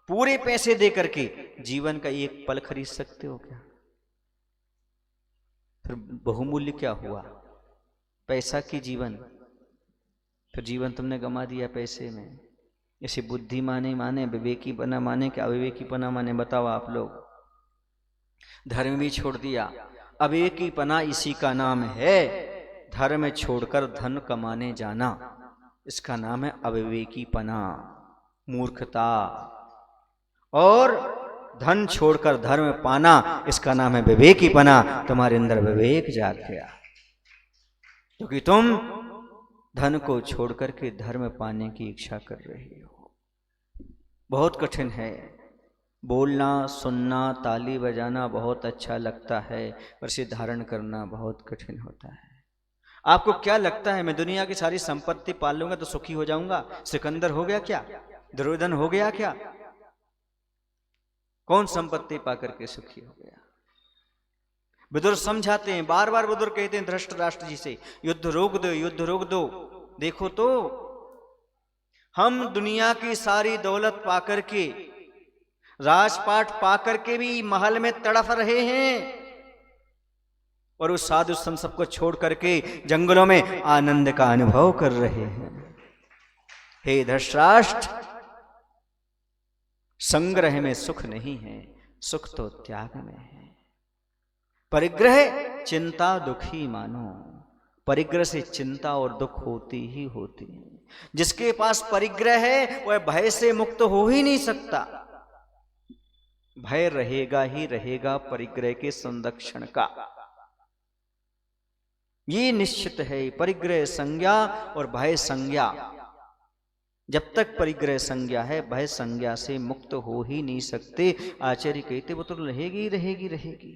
पूरे पैसे दे करके जीवन का एक पल खरीद सकते हो क्या? फिर बहुमूल्य क्या हुआ पैसा की जीवन? फिर जीवन तुमने गमा दिया पैसे में। इसे बुद्धिमानी माने, विवेकीपना माने कि अविवेकीपना माने? बताओ आप लोग। धर्म भी छोड़ दिया, अविवेकीपना इसी का नाम है। धर्म छोड़कर धन कमाने जाना, इसका नाम है अविवेकीपना, मूर्खता। और धन छोड़कर धर्म पाना, इसका नाम है विवेकीपना। तुम्हारे अंदर विवेक जाग गया, क्योंकि तुम धन को छोड़कर के धर्म पाने की इच्छा कर रहे हो। बहुत कठिन है। बोलना, सुनना, ताली बजाना बहुत अच्छा लगता है, पर इसे धारण करना बहुत कठिन होता है। आपको क्या लगता है मैं दुनिया की सारी संपत्ति पाल लूंगा तो सुखी हो जाऊंगा? सिकंदर हो गया क्या? दुर्योधन हो गया क्या? कौन संपत्ति पाकर के सुखी हो गया? बुजुर्ग समझाते हैं, बार बार बुजुर्ग कहते हैं धृतराष्ट्र जी से, युद्ध रोक दो, युद्ध रोक दो। देखो तो हम दुनिया की सारी दौलत पाकर के राजपाट पाकर के भी महल में तड़फ रहे हैं और उस साधु संत सबको छोड़ करके जंगलों में आनंद का अनुभव कर रहे हैं। हे धृतराष्ट्र, संग्रह में सुख नहीं है, सुख तो त्याग में है। परिग्रह चिंता दुखी मानो, परिग्रह से चिंता और दुख होती ही होती है। जिसके पास परिग्रह है वह भय से मुक्त हो ही नहीं सकता। भय रहेगा ही रहेगा परिग्रह के संरक्षण का, ये निश्चित है। परिग्रह संज्ञा और भय संज्ञा, जब तक परिग्रह संज्ञा है भय संज्ञा से मुक्त हो ही नहीं सकते। आचार्य कहते वो तो रहेगी रहेगी रहेगी।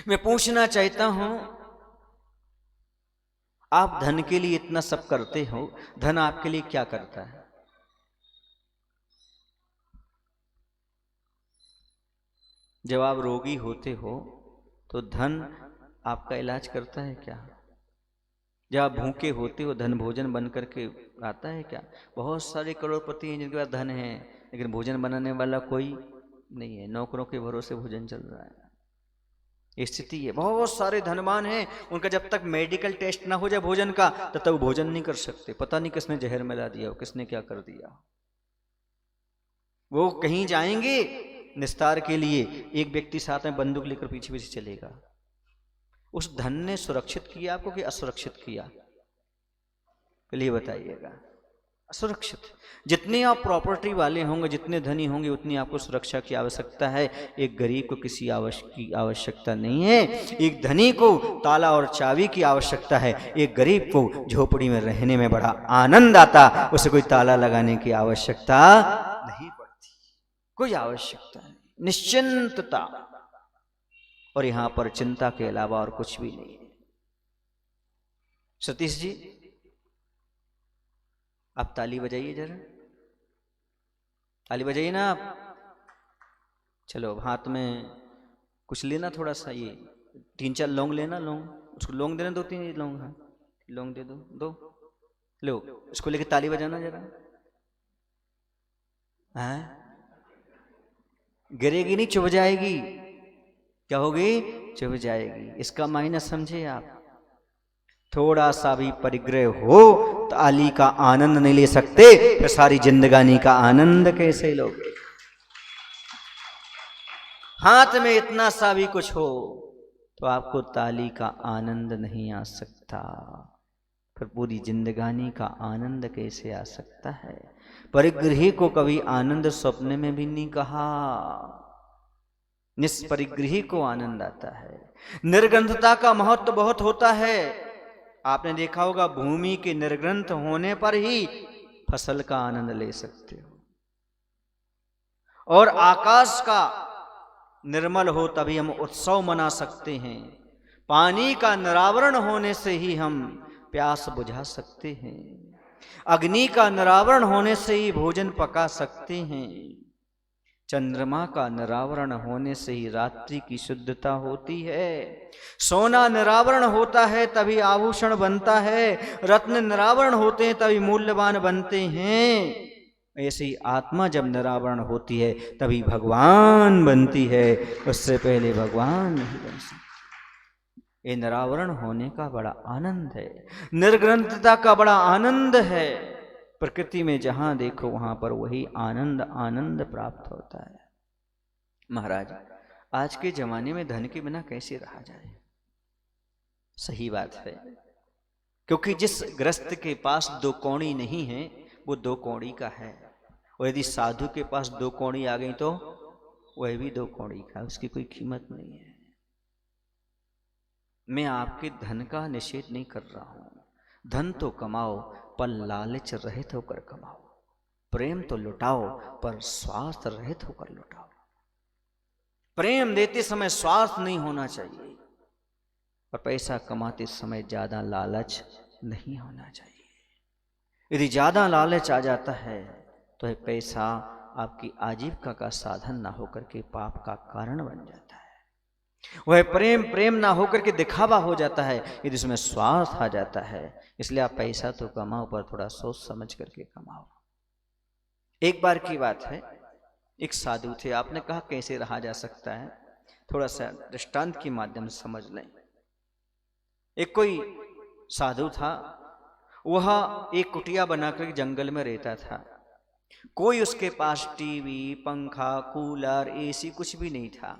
मैं पूछना चाहता हूं, आप धन के लिए इतना सब करते हो, धन आपके लिए क्या करता है? जब आप रोगी होते हो तो धन आपका इलाज करता है क्या? जब आप भूखे होते हो धन भोजन बन करके आता है क्या? बहुत सारे करोड़पति हैं जिनके पास धन है लेकिन भोजन बनाने वाला कोई नहीं है, नौकरों के भरोसे भोजन चल रहा है। ये स्थिति है। बहुत सारे धनवान हैं, उनका जब तक मेडिकल टेस्ट ना हो जाए भोजन का तब तक भोजन नहीं कर सकते। पता नहीं किसने जहर मिला दिया हो, किसने क्या कर दिया। वो कहीं जाएंगे निस्तार के लिए, एक व्यक्ति साथ में बंदूक लेकर पीछे पीछे चलेगा। उस धन ने सुरक्षित किया आपको कि असुरक्षित किया? पहले बताइएगा। असुरक्षित। जितने आप प्रॉपर्टी वाले होंगे, जितने धनी होंगे, उतनी आपको सुरक्षा की आवश्यकता है। एक गरीब को किसी की आवश्यकता नहीं है। एक धनी को ताला और चाबी की आवश्यकता है, एक गरीब को झोपड़ी में रहने में बड़ा आनंद आता, उसे कोई ताला लगाने की आवश्यकता नहीं पड़ती, कोई आवश्यकता नहीं, निश्चिंतता। और यहां पर चिंता के अलावा और कुछ भी नहीं है। सतीश जी आप ताली बजाइए जरा, ताली बजाइए ना आप। चलो हाथ में कुछ लेना, थोड़ा सा ये 3-4 लौंग लेना, लौंग उसको लौंग देना, 2-3 लौंग। हाँ लौंग दे दो लो, इसको लेके ताली बजाना जरा। हाँ गिरेगी नहीं, चुभ जाएगी। क्या होगी? चुभ जाएगी। इसका मायना समझे आप। थोड़ा सा भी परिग्रह हो तो ताली का आनंद नहीं ले सकते, फिर सारी जिंदगानी का आनंद कैसे लोगे? हाथ में इतना सा भी कुछ हो तो आपको ताली का आनंद नहीं आ सकता, फिर पूरी जिंदगानी का आनंद कैसे आ सकता है? परिग्रही को कभी आनंद सपने में भी नहीं कहा। निष्परिग्रही को आनंद आता है। निर्ग्रंथता का महत्व बहुत होता है। आपने देखा होगा भूमि के निर्ग्रंथ होने पर ही फसल का आनंद ले सकते हो, और आकाश का निर्मल हो तभी हम उत्सव मना सकते हैं। पानी का निरावरण होने से ही हम प्यास बुझा सकते हैं। अग्नि का निरावरण होने से ही भोजन पका सकते हैं। चंद्रमा का निरावरण होने से ही रात्रि की शुद्धता होती है। सोना निरावरण होता है तभी आभूषण बनता है। रत्न निरावरण होते हैं तभी मूल्यवान बनते हैं। ऐसे ही आत्मा जब निरावरण होती है तभी भगवान बनती है, उससे पहले भगवान नहीं बन सकती। ये निरावरण होने का बड़ा आनंद है, निर्ग्रंथता का बड़ा आनंद है। प्रकृति में जहां देखो वहां पर वही आनंद आनंद प्राप्त होता है। महाराज आज के जमाने में धन के बिना कैसे रहा जाए? सही बात है, क्योंकि जिस ग्रस्त के पास 2 कौड़ी नहीं है वो 2 कौड़ी का है, और यदि साधु के पास 2 कौड़ी आ गई तो वह भी 2 कौड़ी का, उसकी कोई कीमत नहीं है। मैं आपके धन का निषेध नहीं कर रहा हूं। धन तो कमाओ पर लालच रहित होकर कमाओ, प्रेम तो लुटाओ पर स्वार्थ रहित होकर लुटाओ। प्रेम देते समय स्वार्थ नहीं होना चाहिए, और पैसा कमाते समय ज्यादा लालच नहीं होना चाहिए। यदि ज्यादा लालच आ जाता है तो यह पैसा आपकी आजीविका का साधन ना होकर के पाप का कारण बन जाता है। वह प्रेम ना होकर के दिखावा हो जाता है, यदि उसमें स्वार्थ आ जाता है। इसलिए आप पैसा तो कमाओ पर थोड़ा सोच समझ करके कमाओ। एक बार की बात है, एक साधु थे। आपने कहा कैसे रहा जा सकता है, थोड़ा सा दृष्टांत के माध्यम से समझ लें। एक कोई साधु था, वह एक कुटिया बनाकर जंगल में रहता था। कोई उसके पास टीवी, पंखा, कूलर, एसी कुछ भी नहीं था।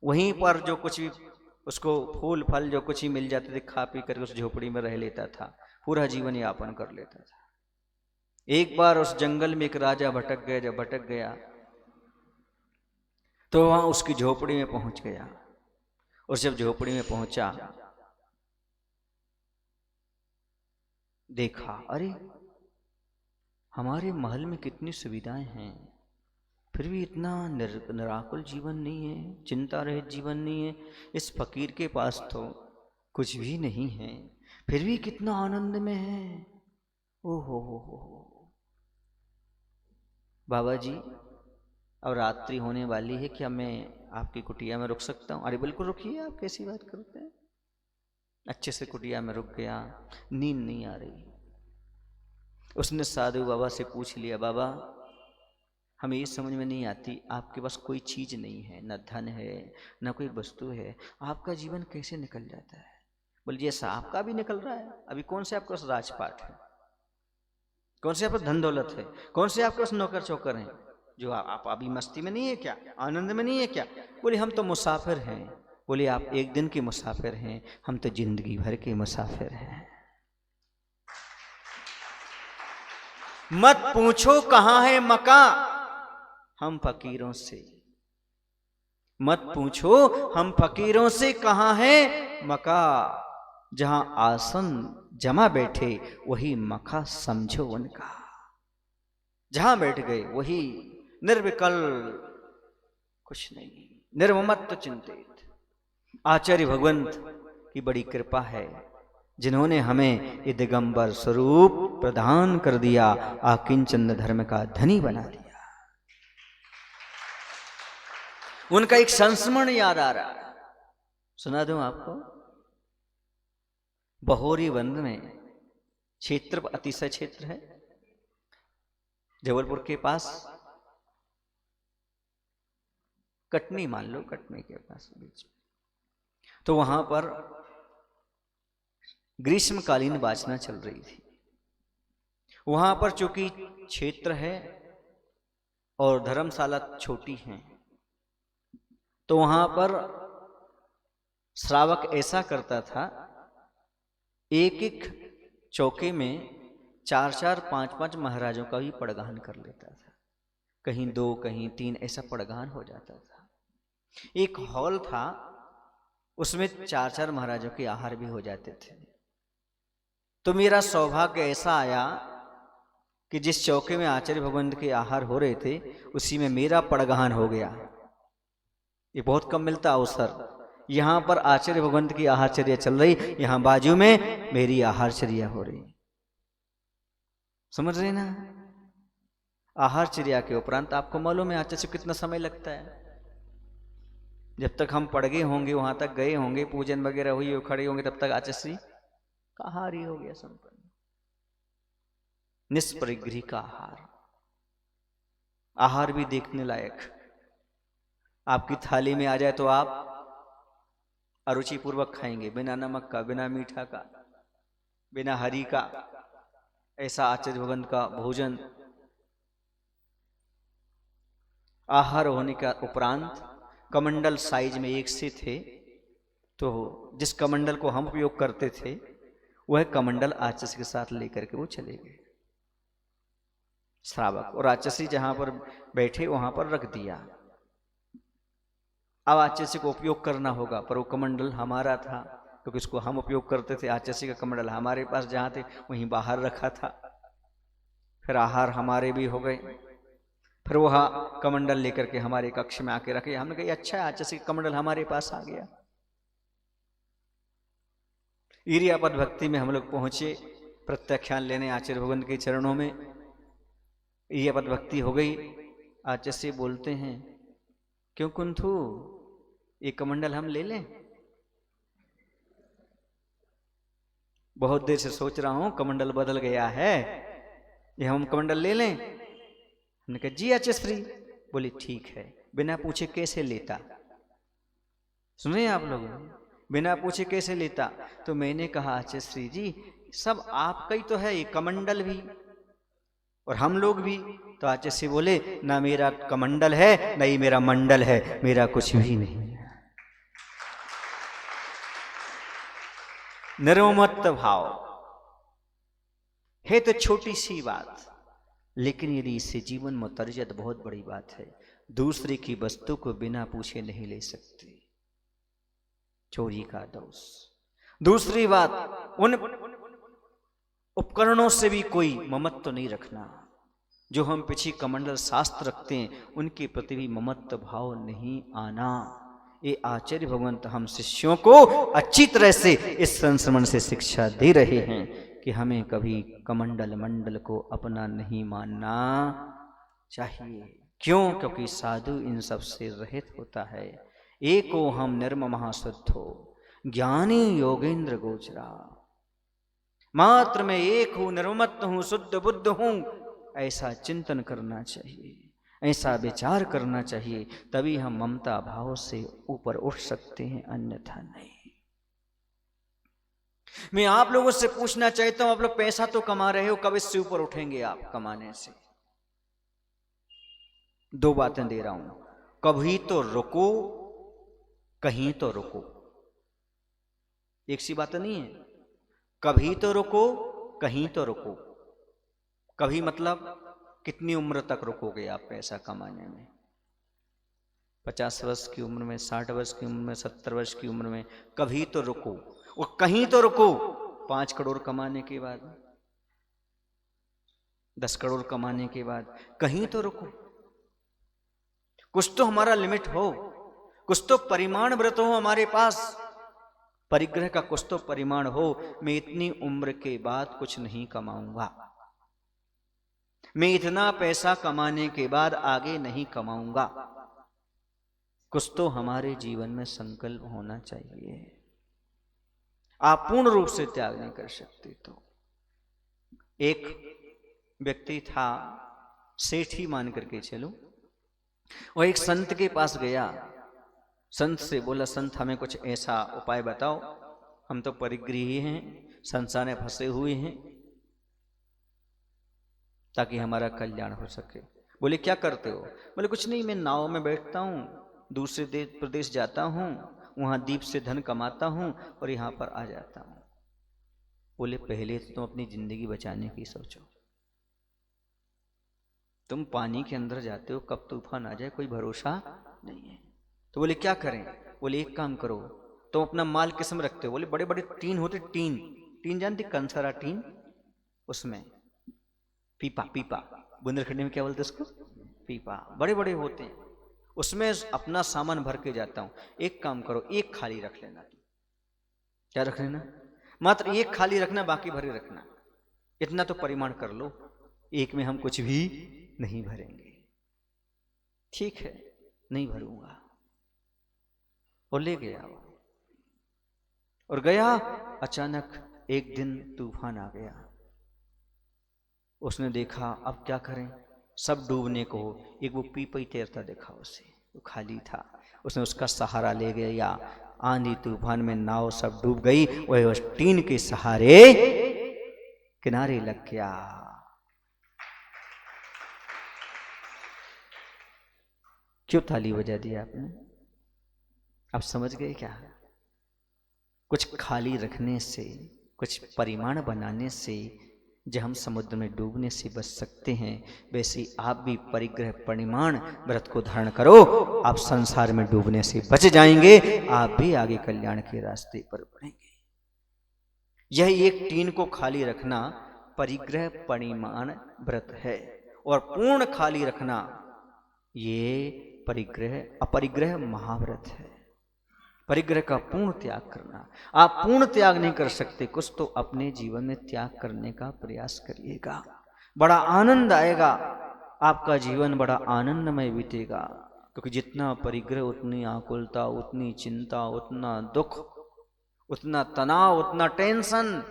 वहीं पर जो कुछ भी उसको फूल फल जो कुछ ही मिल जाते थे, खा पी कर उस झोपड़ी में रह लेता था, पूरा जीवन यापन कर लेता था। एक बार उस जंगल में एक राजा भटक गया। जब भटक गया तो वहां उसकी झोपड़ी में पहुंच गया। और जब झोपड़ी में पहुंचा, देखा अरे हमारे महल में कितनी सुविधाएं हैं, फिर भी इतना निराकुल जीवन नहीं है, चिंता रहित जीवन नहीं है। इस फकीर के पास तो कुछ भी नहीं है, फिर भी कितना आनंद में है। ओ हो बाबा जी, अब रात्रि होने वाली है, क्या मैं आपकी कुटिया में रुक सकता हूँ? अरे बिल्कुल रुकिए, आप कैसी बात करते हैं। अच्छे से कुटिया में रुक गया, नींद नहीं आ रही। उसने साधु बाबा से पूछ लिया, बाबा हमें ये समझ में नहीं आती, आपके पास कोई चीज नहीं है, न धन है न कोई वस्तु है, आपका जीवन कैसे निकल जाता है? बोलिए ऐसा आपका भी निकल रहा है। अभी कौन से आपके पास राजपाट है, कौन से आपके पास धन दौलत है, कौन से आपके पास नौकर चौकर हैं? जो आप अभी मस्ती में नहीं है क्या, आनंद में नहीं है क्या? बोले हम तो मुसाफिर हैं। बोले आप एक दिन के मुसाफिर हैं, हम तो जिंदगी भर के मुसाफिर हैं। मत पूछो कहां है मका हम फकीरों से, मत पूछो हम फकीरों से कहां है मका। जहां आसन जमा बैठे वही मका समझो उनका। जहां बैठ गए वही निर्विकल, कुछ नहीं, निर्ममत्व चिंतित। आचार्य भगवंत की बड़ी कृपा है, जिन्होंने हमें ये दिगंबर स्वरूप प्रदान कर दिया, आकिंचन धर्म का धनी बना दिया। उनका एक संस्मरण याद आ रहा है, सुना दूं आपको। बहोरी वन में क्षेत्र, अतिशय क्षेत्र है जबलपुर के पास, कटनी मान लो, कटनी के पास बीच। तो वहां पर ग्रीष्मकालीन वाचना चल रही थी। वहां पर चूंकि क्षेत्र है और धर्मशाला छोटी है, तो वहां पर श्रावक ऐसा करता था, एक एक चौके में 4-4, 5-5 महाराजों का भी पड़गान कर लेता था। कहीं 2, कहीं 3 ऐसा पड़गान हो जाता था। एक हॉल था, उसमें 4-4 महाराजों के आहार भी हो जाते थे। तो मेरा सौभाग्य ऐसा आया कि जिस चौके में आचार्य भगवंत के आहार हो रहे थे, उसी में मेरा पड़गान हो गया। ये बहुत कम मिलता अवसर। यहां पर आचार्य भगवंत की आहारचर्या चल रही, यहां बाजू में मेरी आहारचर्या हो रही। समझ रहे ना? आहारचर्या के उपरांत आपको मालूम है आचार्य से कितना समय लगता है। जब तक हम पड़ गए होंगे, वहां तक गए होंगे, पूजन वगैरह हुई, खड़े होंगे, तब तक आचार्य का आहार ही हो गया संपन्न। निष्परिग्रही का आहार, आहार भी देखने लायक। आपकी थाली में आ जाए तो आप अरुचि पूर्वक खाएंगे, बिना नमक का, बिना मीठा का, बिना हरी का। ऐसा आचार्य भगवंत का भोजन। आहार होने का उपरांत कमंडल साइज में एक से थे, तो जिस कमंडल को हम उपयोग करते थे वह कमंडल आचार्य के साथ लेकर के वो चले गए श्रावक, और आचार्य जहां पर बैठे वहां पर रख दिया। अब आचार्य को उपयोग करना होगा, पर वो कमंडल हमारा था, क्योंकि इसको हम उपयोग करते थे। आचार्य का कमंडल हमारे पास जहां थे वहीं बाहर रखा था। फिर आहार हमारे भी हो गए। फिर वह कमंडल लेकर के हमारे कक्ष में आके रखे। हमने कहा अच्छा है, आचार्य का कमंडल हमारे पास आ गया। ईरियापद भक्ति में हम लोग पहुंचे, प्रत्याख्यान लेने आचार्य भगवंत के चरणों में। ईरियापद भक्ति हो गई। आचार्य बोलते हैं, क्यों कुंथू, ये कमंडल हम ले लें? बहुत देर से सोच रहा हूं, कमंडल बदल गया है, ये हम कमंडल ले लें? हमने कहा जी आचार्य श्री, बोले ठीक है। बिना पूछे कैसे लेता? सुने आप लोग, बिना पूछे कैसे लेता? तो मैंने कहा आचार्य श्री जी सब आपका ही तो है, ये कमंडल भी और हम लोग भी। तो आचार्य श्री बोले ना मेरा कमंडल है ना ही मेरा मंडल है, मेरा कुछ भी नहीं है। निर्ममत्व भाव है तो छोटी सी बात, लेकिन यदि इससे जीवन में उतर जाए तो बहुत बड़ी बात है। दूसरे की वस्तु को बिना पूछे नहीं ले सकते, चोरी का दोष। दूसरी बात, उन उपकरणों से भी कोई ममत्व नहीं रखना। जो हम पीछे कमंडल शास्त्र रखते हैं उनके प्रति भी ममत्व भाव नहीं आना। ये आचार्य भगवंत हम शिष्यों को अच्छी तरह से इस संस्मरण से शिक्षा दे रहे हैं कि हमें कभी कमंडल मंडल को अपना नहीं मानना चाहिए। क्यों? क्योंकि साधु इन सब से रहित होता है। एको हम निर्ममः शुद्धो ज्ञानी योगेंद्र गोचरा। मात्र मैं एक हूं, निर्ममत्व हूं, शुद्ध बुद्ध हूं, ऐसा चिंतन करना चाहिए, ऐसा विचार करना चाहिए, तभी हम ममता भाव से ऊपर उठ सकते हैं, अन्यथा नहीं। मैं आप लोगों से पूछना चाहता हूं, आप लोग पैसा तो कमा रहे हो, कब इससे ऊपर उठेंगे आप कमाने से? दो बातें दे रहा हूं, कभी तो रुको, कहीं तो रुको। एक सी बात नहीं है, कभी तो रुको, कहीं तो रुको। कभी मतलब कितनी उम्र तक रुकोगे आप पैसा कमाने में? 50 वर्ष की उम्र में, 60 वर्ष की उम्र में, 70 वर्ष की उम्र में? कभी तो रुको। और कहीं तो रुको 5 करोड़ कमाने के बाद, 10 करोड़ कमाने के बाद, कहीं तो रुको। कुछ तो हमारा लिमिट हो, कुछ तो परिमाण व्रत हो हमारे पास, परिग्रह का कुछ तो परिमाण हो। मैं इतनी उम्र के बाद कुछ नहीं कमाऊंगा, मैं इतना पैसा कमाने के बाद आगे नहीं कमाऊंगा। कुछ तो हमारे जीवन में संकल्प होना चाहिए। आप पूर्ण रूप से त्याग नहीं कर सकते। तो एक व्यक्ति था, सेठ ही मान करके चलो, वो एक संत के पास गया। संत से बोला, संत हमें कुछ ऐसा उपाय बताओ, हम तो परिग्रही हैं, संसार में फंसे हुए हैं, ताकि हमारा कल्याण हो सके। बोले क्या करते हो? बोले कुछ नहीं, मैं नाव में बैठता हूँ, दूसरे देश प्रदेश जाता हूँ, वहां द्वीप से धन कमाता हूँ और यहाँ पर आ जाता हूँ। बोले पहले तो तुम अपनी जिंदगी बचाने की सोचो। तुम पानी के अंदर जाते हो, कब तूफान आ जाए कोई भरोसा नहीं है। तो बोले क्या करें? बोले एक काम करो, तुम अपना माल किस में रखते हो? बोले बड़े बड़े टीन होते, टीन, टीन जानती, कंसरा टीन, उसमें पीपा, पीपा बुंदेलखंड में क्या बोलते उसको? पीपा, बड़े बड़े होते हैं, उसमें अपना सामान भर के जाता हूं। एक काम करो, एक खाली रख लेना। क्या रख लेना? मात्र एक खाली रखना, बाकी भरे रखना। इतना तो परिमाण कर लो, एक में हम कुछ भी नहीं भरेंगे। ठीक है, नहीं भरूंगा। और ले गया वो, और गया। अचानक एक दिन तूफान आ गया। उसने देखा अब क्या करें, सब डूबने को हो। एक वो पीपा ही तैरता देखा उसे, वो खाली था। उसने उसका सहारा ले गया। आंधी तूफान में नाव सब डूब गई, वह उस टीन के सहारे किनारे लग गया। क्यों ताली बजा दी आपने? आप समझ गए क्या? कुछ खाली रखने से, कुछ परिमाण बनाने से जब हम समुद्र में डूबने से बच सकते हैं, वैसे आप भी परिग्रह परिमाण व्रत को धारण करो, आप संसार में डूबने से बच जाएंगे, आप भी आगे कल्याण के रास्ते पर बढ़ेंगे। यह एक टीन को खाली रखना परिग्रह परिमाण व्रत है, और पूर्ण खाली रखना ये परिग्रह अपरिग्रह महाव्रत है। परिग्रह का पूर्ण त्याग करना। आप पूर्ण त्याग नहीं कर सकते, कुछ तो अपने जीवन में त्याग करने का प्रयास करिएगा, बड़ा आनंद आएगा, आपका जीवन बड़ा आनंदमय बीतेगा। क्योंकि जितना परिग्रह उतनी आकुलता, उतनी चिंता, उतना दुख, उतना तनाव, उतना टेंशन,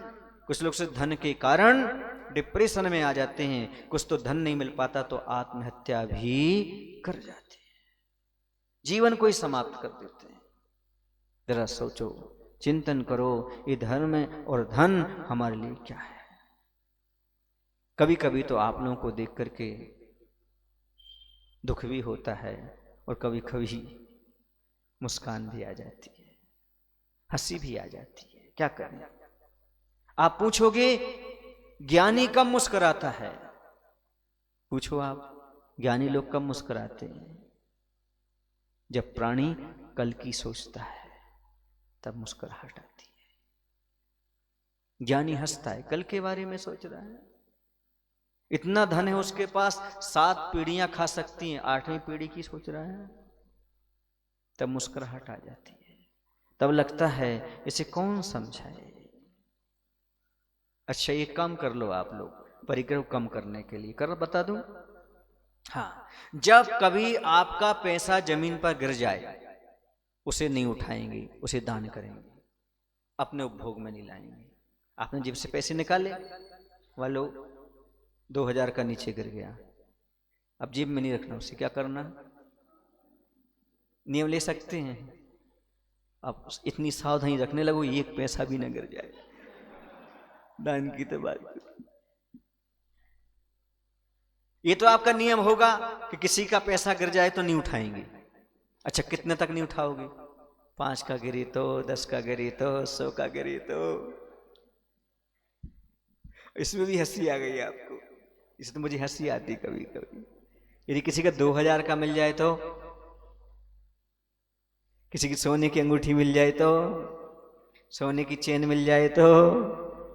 कुछ लोग से धन के कारण डिप्रेशन में आ जाते हैं, कुछ तो धन नहीं मिल पाता तो आत्महत्या भी कर जाते हैं, जीवन को ही समाप्त कर देते हैं। जरा सोचो, चिंतन करो, ये धर्म और धन हमारे लिए क्या है। कभी कभी तो आप लोगों को देख करके दुख भी होता है और कभी कभी मुस्कान भी आ जाती है, हंसी भी आ जाती है। क्या करें? आप पूछोगे ज्ञानी कब मुस्कुराता है? पूछो आप, ज्ञानी लोग कब मुस्कुराते हैं? जब प्राणी कल की सोचता है तब मुस्कुराहट आती है। ज्ञानी हंसता है, कल के बारे में सोच रहा है। इतना धन है उसके पास, 7 पीढ़ियां खा सकती हैं, 8वीं पीढ़ी की सोच रहा है, तब मुस्कुराहट आ जाती है। तब लगता है इसे कौन समझाए। अच्छा, एक काम कर लो आप लोग, परिग्रह कम करने के लिए कर बता दूं। हाँ, जब कभी आपका पैसा जमीन पर गिर जाए, उसे नहीं उठाएंगे, उसे दान करेंगे, अपने उपभोग में नहीं लाएंगे। आपने जेब से पैसे निकाले, वालो 2000 का नीचे गिर गया, अब जेब में नहीं रखना, उसे क्या करना? नियम ले सकते हैं। अब इतनी सावधानी रखने लगो, एक पैसा भी न गिर जाए। दान की तो बात, ये तो आपका नियम होगा कि किसी का पैसा गिर जाए तो नहीं उठाएंगे। अच्छा, कितने तक नहीं उठाओगे? 5 का गिरी तो, 10 का गिरी तो, 100 का गिरी तो। इसमें भी हंसी आ गई आपको? इसमें तो मुझे हंसी आती कभी कभी। यदि किसी का 2000 का मिल जाए तो, किसी की सोने की अंगूठी मिल जाए तो, सोने की चेन मिल जाए तो,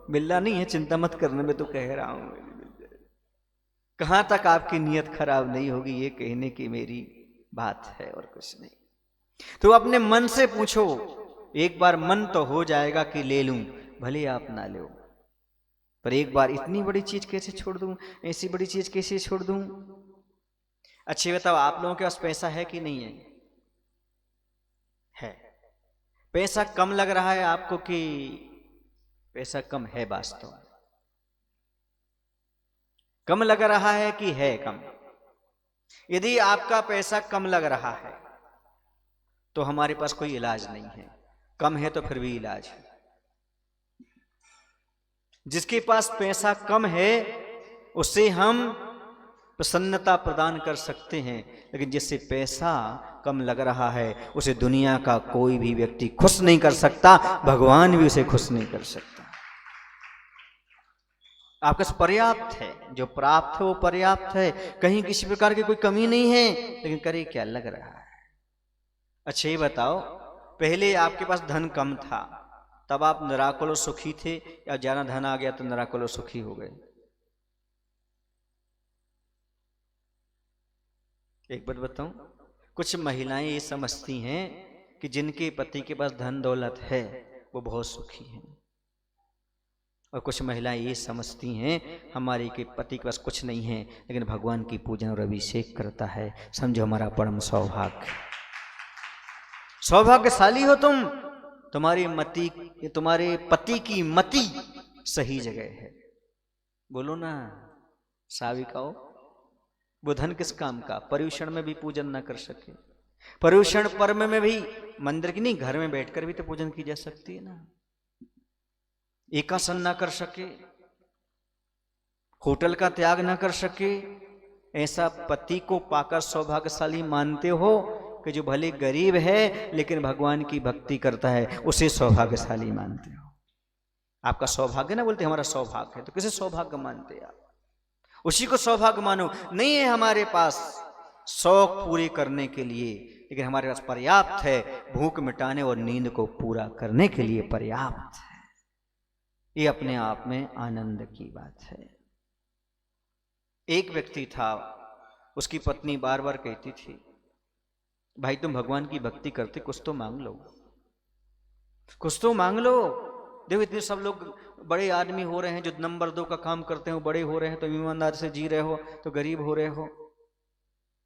मिलना नहीं है, चिंता मत करने में तो कह रहा हूं, मिल जाए। कहां तक आपकी नीयत खराब नहीं होगी, ये कहने की मेरी बात है और कुछ नहीं। तो अपने मन से पूछो, एक बार मन तो हो जाएगा कि ले लूं, भले आप ना लो, पर एक बार इतनी बड़ी चीज कैसे छोड़ दूं, ऐसी बड़ी चीज कैसे छोड़ दूं? अच्छी बताओ, आप लोगों के पास पैसा है कि नहीं है? है। पैसा कम लग रहा है आपको कि पैसा कम है? वास्तव में कम लग रहा है कि है कम? यदि आपका पैसा कम लग रहा है तो हमारे पास कोई इलाज नहीं है। कम है तो फिर भी इलाज है। जिसके पास पैसा कम है उसे हम प्रसन्नता प्रदान कर सकते हैं, लेकिन जिससे पैसा कम लग रहा है उसे दुनिया का कोई भी व्यक्ति खुश नहीं कर सकता, भगवान भी उसे खुश नहीं कर सकता। आपके पास पर्याप्त है, जो प्राप्त है वो पर्याप्त है, कहीं किसी प्रकार की कोई कमी नहीं है, लेकिन करे क्या, लग रहा है। अच्छा ये बताओ, पहले आपके पास धन कम था तब आप निराकुल और सुखी थे, या ज्यादा धन आ गया तो निराकुल और सुखी हो गए? एक बात बताऊं, कुछ महिलाएं ये समझती हैं कि जिनके पति के पास धन दौलत है वो बहुत सुखी हैं, और कुछ महिलाएं ये समझती हैं हमारे के पति के पास कुछ नहीं है लेकिन भगवान की पूजन और अभिषेक करता है, समझो हमारा परम सौभाग्य। सौभाग्यशाली हो तुम, तुम्हारे पति की मति सही जगह है। बोलो ना साविकाओ, वो धन किस काम का? पर्यूषण में भी पूजन ना कर सके, पर्यूषण पर्व में भी मंदिर की नहीं, घर में बैठकर भी तो पूजन की जा सकती है ना। एकासन ना कर सके, होटल का त्याग ना कर सके, ऐसा पति को पाकर सौभाग्यशाली मानते हो कि जो भले गरीब है लेकिन भगवान की भक्ति करता है, उसे सौभाग्यशाली मानते हो। आपका सौभाग्य ना बोलते हमारा सौभाग्य है, तो किसे सौभाग्य मानते आप? उसी को सौभाग्य मानो। नहीं है हमारे पास शौक पूरे करने के लिए, लेकिन हमारे पास पर्याप्त है भूख मिटाने और नींद को पूरा करने के लिए पर्याप्त है। ये अपने आप में आनंद की बात है। एक व्यक्ति था, उसकी पत्नी बार बार कहती थी, भाई तुम भगवान की भक्ति करते, कुछ तो मांग लो, कुछ तो मांग लो। देखो इतने सब लोग बड़े आदमी हो रहे हैं, जो नंबर 2 का काम करते हो, बड़े हो रहे हैं, तो ईमानदार से जी रहे हो, तो गरीब हो रहे हो।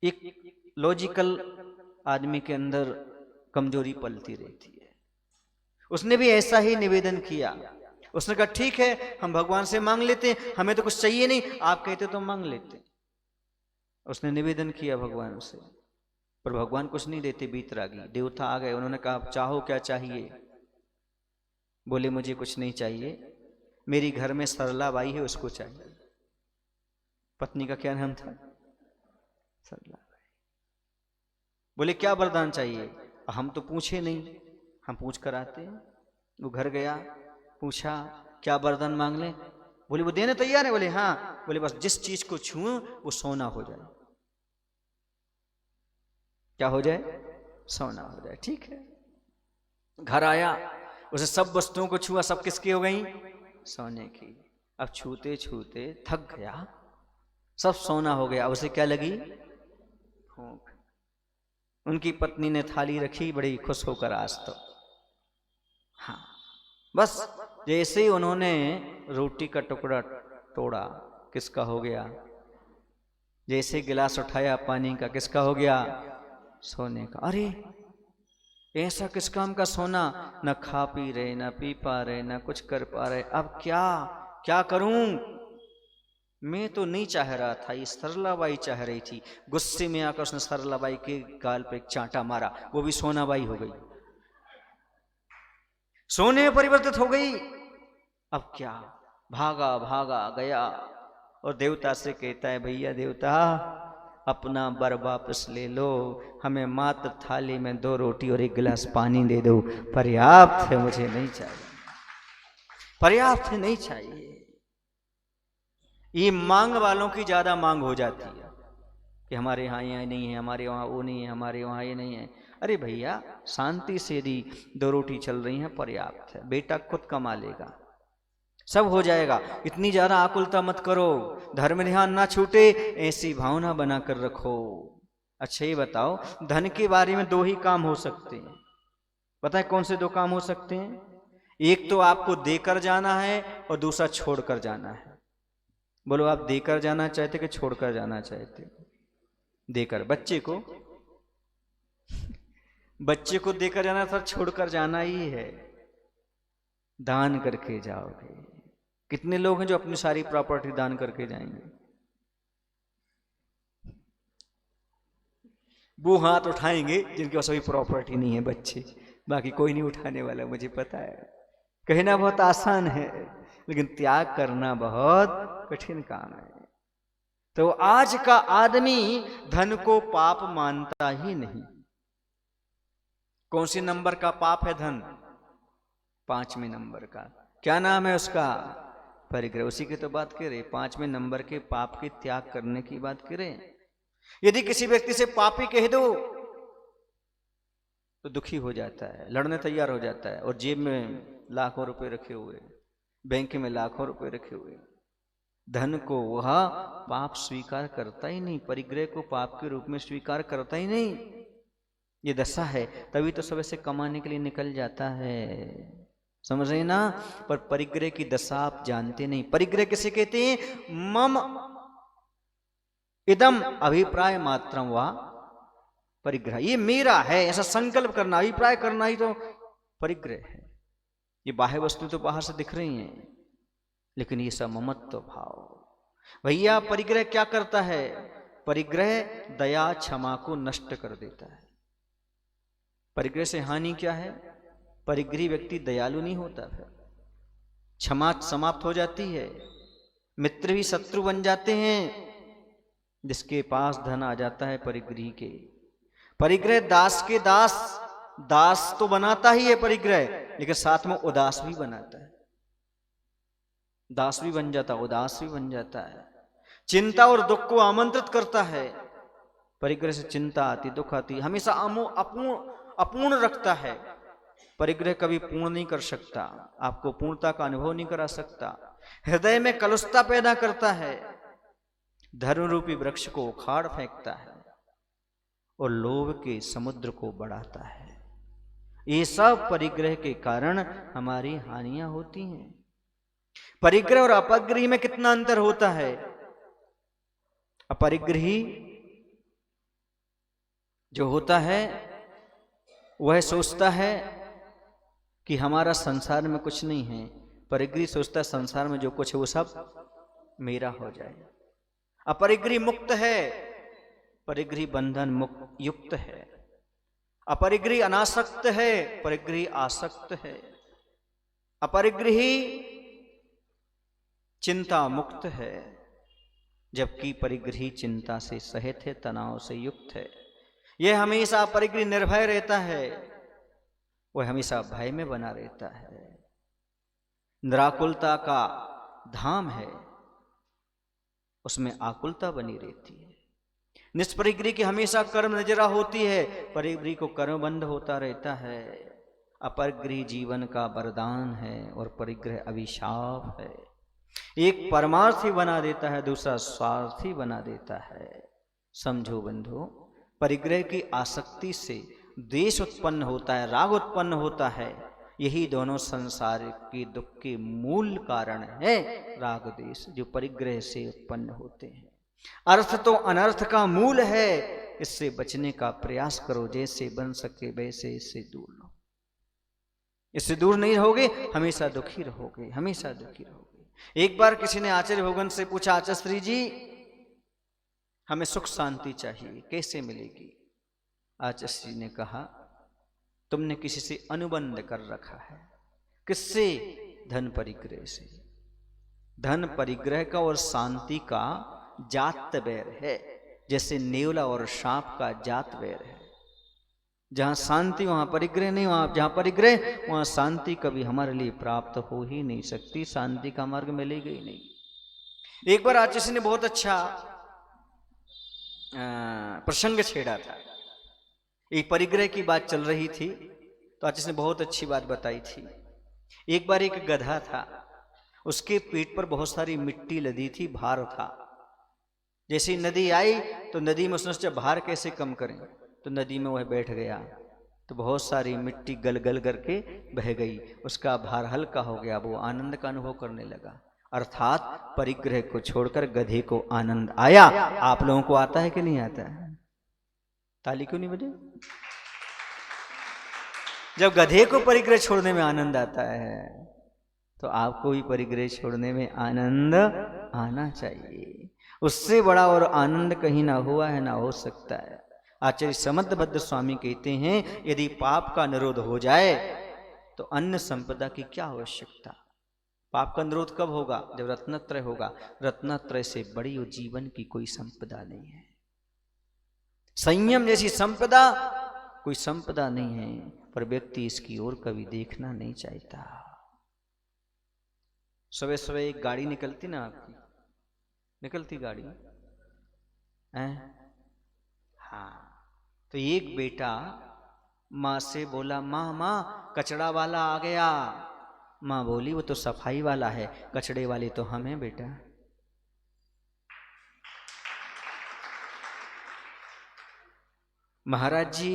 एक लॉजिकल आदमी के अंदर कमजोरी पलती रहती है। उसने भी ऐसा ही निवेदन किया, उसने कहा ठीक है, हम भगवान से मांग लेते, हमें तो कुछ चाहिए नहीं, आप कहते तो मांग लेते। उसने निवेदन किया भगवान से, पर भगवान कुछ नहीं देते। बीतरागी देवता आ गए, उन्होंने कहा चाहो क्या चाहिए? बोले मुझे कुछ नहीं चाहिए, मेरी घर में सरला बाई है, उसको चाहिए। पत्नी का क्या नाम था? सरला बाई। बोले क्या वरदान चाहिए? हम तो पूछे नहीं, हम पूछ कर आते हैं। वो घर गया, पूछा क्या वरदान मांग ले? बोले वो देने तैयार है। बोले हाँ। बोले बस जिस चीज को छूऊं वो सोना हो जाए। क्या हो जाए? सोना हो जाए। ठीक है। घर आया, उसे सब वस्तुओं को छुआ, सब किसकी हो गई? सोने की। अब छूते छूते थक गया, सब सोना हो गया। उसे क्या लगी? भूख। उनकी पत्नी ने थाली रखी, बड़ी खुश होकर आज तो। हाँ, बस जैसे ही उन्होंने रोटी का टुकड़ा तोड़ा, किसका हो गया? जैसे गिलास उठाया पानी का, किसका हो गया? सोने का। अरे ऐसा किस काम का सोना? न खा पी रहे, न पी पा रहे, न कुछ कर पा रहे, अब क्या क्या करूं? मैं तो नहीं चाह रहा था, ये सरलाबाई चाह रही थी। गुस्से में आकर उसने सरलाबाई के गाल पे एक चांटा मारा, वो भी सोनाबाई हो गई, सोने में परिवर्तित हो गई। अब क्या? भागा भागा गया और देवता से कहता है भैया देवता, अपना वर वापस ले लो, हमें मात्र थाली में 2 रोटी और 1 गिलास पानी दे दो, पर्याप्त है, मुझे नहीं चाहिए, पर्याप्त नहीं चाहिए। ये मांग वालों की ज्यादा मांग हो जाती है कि हमारे यहाँ ये नहीं है, हमारे वहाँ वो नहीं है, हमारे वहाँ ये नहीं है। अरे भैया शांति से यदि 2 रोटी चल रही हैं पर्याप्त है, बेटा खुद कमा लेगा, सब हो जाएगा। इतनी ज्यादा आकुलता मत करो, धर्म ध्यान ना छूटे, ऐसी भावना बनाकर रखो। अच्छा ये बताओ, धन के बारे में 2 ही काम हो सकते हैं। पता है कौन से 2 काम हो सकते हैं? एक तो आपको देकर जाना है और दूसरा छोड़कर जाना है। बोलो आप देकर जाना चाहते कि छोड़कर जाना चाहते? देकर। बच्चे को देकर जाना था, छोड़कर जाना ही है। दान करके जाओगे। कितने लोग हैं जो अपनी सारी प्रॉपर्टी दान करके जाएंगे? वो हाथ उठाएंगे जिनके पास अभी प्रॉपर्टी नहीं है, बच्चे, बाकी कोई नहीं उठाने वाला, मुझे पता है। कहना बहुत आसान है लेकिन त्याग करना बहुत कठिन काम है। तो आज का आदमी धन को पाप मानता ही नहीं। कौन सी नंबर का पाप है धन? 5वें नंबर का। क्या नाम है उसका? परिग्रह। उसी की तो बात कर रहे, 5वें नंबर के पाप के त्याग करने की बात करें। यदि किसी व्यक्ति से पापी कह दो तो दुखी हो जाता है, लड़ने तैयार हो जाता है, और जेब में लाखों रुपए रखे हुए, बैंक में लाखों रुपए रखे हुए। धन को वह पाप स्वीकार करता ही नहीं, परिग्रह को पाप के रूप में स्वीकार करता ही नहीं। ये दशा है, तभी तो सब से कमाने के लिए निकल जाता है, समझ रहे ना? पर परिग्रह की दशा आप जानते नहीं। परिग्रह किसे कहते हैं? मम इदम अभिप्राय मात्रम वा परिग्रह। ये मेरा है ऐसा संकल्प करना, अभिप्राय करना ही तो परिग्रह है। ये बाह्य वस्तु तो बाहर से दिख रही हैं, लेकिन ये सब ममत्व भाव। भैया परिग्रह क्या करता है? परिग्रह दया क्षमा को नष्ट कर देता है। परिग्रह से हानि क्या है? परिग्रही व्यक्ति दयालु नहीं होता, फिर क्षमा समाप्त हो जाती है, मित्र भी शत्रु बन जाते हैं। जिसके पास धन आ जाता है परिग्रही के, परिग्रह दास के दास, दास तो बनाता ही है परिग्रह, लेकिन साथ में उदास भी बनाता है। दास भी बन जाता, उदास भी बन जाता है। चिंता और दुख को आमंत्रित करता है। परिग्रह से चिंता आती, दुख आती, हमेशा अपूर्ण रखता है। परिग्रह कभी पूर्ण नहीं कर सकता, आपको पूर्णता का अनुभव नहीं करा सकता। हृदय में कलुषता पैदा करता है, धर्म रूपी वृक्ष को उखाड़ फेंकता है और लोभ के समुद्र को बढ़ाता है। ये सब परिग्रह के कारण हमारी हानियां होती हैं। परिग्रह और अपग्रही में कितना अंतर होता है? अपरिग्रही जो होता है वह सोचता है कि हमारा संसार में कुछ नहीं है, परिग्रही सोचता है संसार में जो कुछ है वो सब मेरा हो जाए। अपरिग्रही मुक्त है, परिग्रही बंधन मुक्त युक्त है। अपरिग्रही अनासक्त है, परिग्रही आसक्त है। अपरिग्रही चिंता मुक्त है, जबकि परिग्रही चिंता से सहित है, तनाव से युक्त है। यह हमेशा परिग्रही निर्भय रहता है, वह हमेशा भय में बना रहता है। निराकुलता का धाम है, उसमें आकुलता बनी रहती है। निष्परिग्रही की हमेशा कर्म नजरा होती है, परिग्रही को कर्मबंध होता रहता है। अपरिग्रही जीवन का वरदान है और परिग्रह अभिशाप है। एक परमार्थी बना देता है, दूसरा स्वार्थी बना देता है। समझो बंधु, परिग्रह की आसक्ति से द्वेष उत्पन्न होता है, राग उत्पन्न होता है। यही दोनों संसार के दुख के मूल कारण है, राग द्वेष जो परिग्रह से उत्पन्न होते हैं। अर्थ तो अनर्थ का मूल है, इससे बचने का प्रयास करो, जैसे बन सके वैसे इससे दूर रहो। इससे दूर नहीं रहोगे हमेशा दुखी रहोगे, हमेशा दुखी रहोगे। एक बार किसी ने आचार्य भगवान से पूछा, आचार्य श्री जी हमें सुख शांति चाहिए, कैसे मिलेगी? आचार्य श्री ने कहा, तुमने किसी से अनुबंध कर रखा है। किससे? धन परिग्रह से। धन परिग्रह का और शांति का जात वैर है, जैसे नेवला और सांप का जात वैर है। जहां शांति वहां परिग्रह नहीं, वहां जहां परिग्रह वहां शांति कभी हमारे लिए प्राप्त हो ही नहीं सकती, शांति का मार्ग मिलेगा ही नहीं। एक बार आचार्य ने बहुत अच्छा प्रसंग छेड़ा था। एक परिग्रह की बात चल रही थी, तो आचार्य ने बहुत अच्छी बात बताई थी। एक बार एक गधा था, उसके पेट पर बहुत सारी मिट्टी लदी थी, भार था। जैसी नदी आई तो नदी में उसने सोचा भार कैसे कम करें, तो नदी में वह बैठ गया, तो बहुत सारी मिट्टी गल गल करके बह गई, उसका भार हल्का हो गया, वो आनंद का अनुभव करने लगा। अर्थात परिग्रह को छोड़कर गधे को आनंद आया। आप लोगों को आता है कि नहीं आता है? ताली क्यों नहीं बजे? जब गधे को परिग्रह छोड़ने में आनंद आता है, तो आपको भी परिग्रह छोड़ने में आनंद आना चाहिए। उससे बड़ा और आनंद कहीं ना हुआ है, ना हो सकता है। आचार्य समर्थभद्र स्वामी कहते हैं, यदि पाप का निरोध हो जाए तो अन्य संपदा की क्या आवश्यकता? पाप का निरोध कब होगा? जब रत्नत्रय होगा। रत्नत्रय से बड़ी और जीवन की कोई संपदा नहीं है। संयम जैसी संपदा कोई संपदा नहीं है, पर व्यक्ति इसकी ओर कभी देखना नहीं चाहता। सुबह सुबह एक गाड़ी निकलती ना, आपकी निकलती गाड़ी है, हाँ, तो एक बेटा माँ से बोला, माँ माँ कचड़ा वाला आ गया। माँ बोली, वो तो सफाई वाला है, कचड़े वाले तो हम हैं बेटा। महाराज जी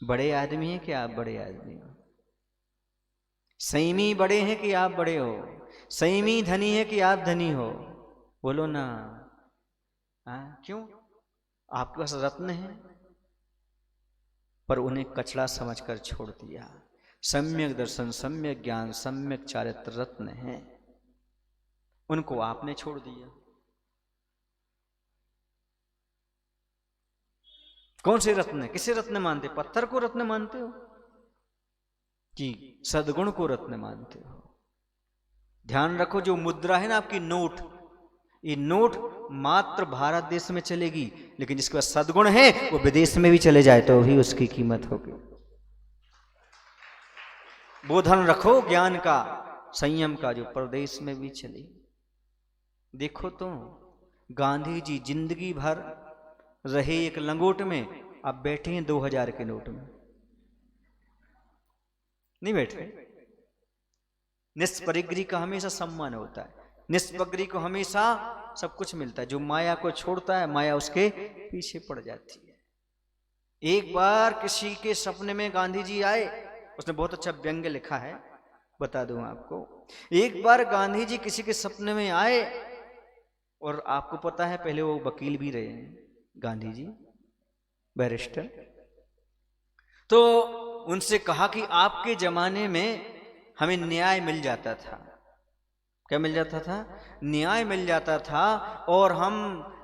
बड़े आदमी हैं कि आप बड़े आदमी हो? संयमी बड़े हैं कि आप बड़े हो? संयमी धनी है कि आप धनी हो? बोलो ना। क्यों? आपके पास रत्न है, पर उन्हें कचड़ा समझकर छोड़ दिया। सम्यक दर्शन, सम्यक ज्ञान, सम्यक चारित्र रत्न है, उनको आपने छोड़ दिया। कौन से रत्न है? किसे रत्न मानते? पत्थर को रत्न मानते हो कि सद्गुण को रत्न मानते हो? ध्यान रखो, जो मुद्रा है ना आपकी, नोट, ये नोट मात्र भारत देश में चलेगी, लेकिन जिसके पास सद्गुण है वो विदेश में भी चले जाए तो भी उसकी कीमत होगी। वो धन रखो ज्ञान का, संयम का, जो प्रदेश में भी चले। देखो तो गांधी जी जिंदगी भर रहे एक लंगोट में, अब बैठे हैं 2000 के नोट में। नहीं बैठे। निष्परिग्रही का हमेशा सम्मान होता है, निष्परिग्रही को हमेशा सब कुछ मिलता है। जो माया को छोड़ता है, माया उसके पीछे पड़ जाती है। एक बार किसी के सपने में गांधी जी आए, उसने बहुत अच्छा व्यंग लिखा है, बता दूं आपको। एक बार गांधी जी किसी के सपने में आए, और आपको पता है पहले वो वकील भी रहे हैं गांधी जी, बैरिस्टर। तो उनसे कहा कि आपके जमाने में हमें न्याय मिल जाता था। क्या मिल जाता था? न्याय मिल जाता था, और हम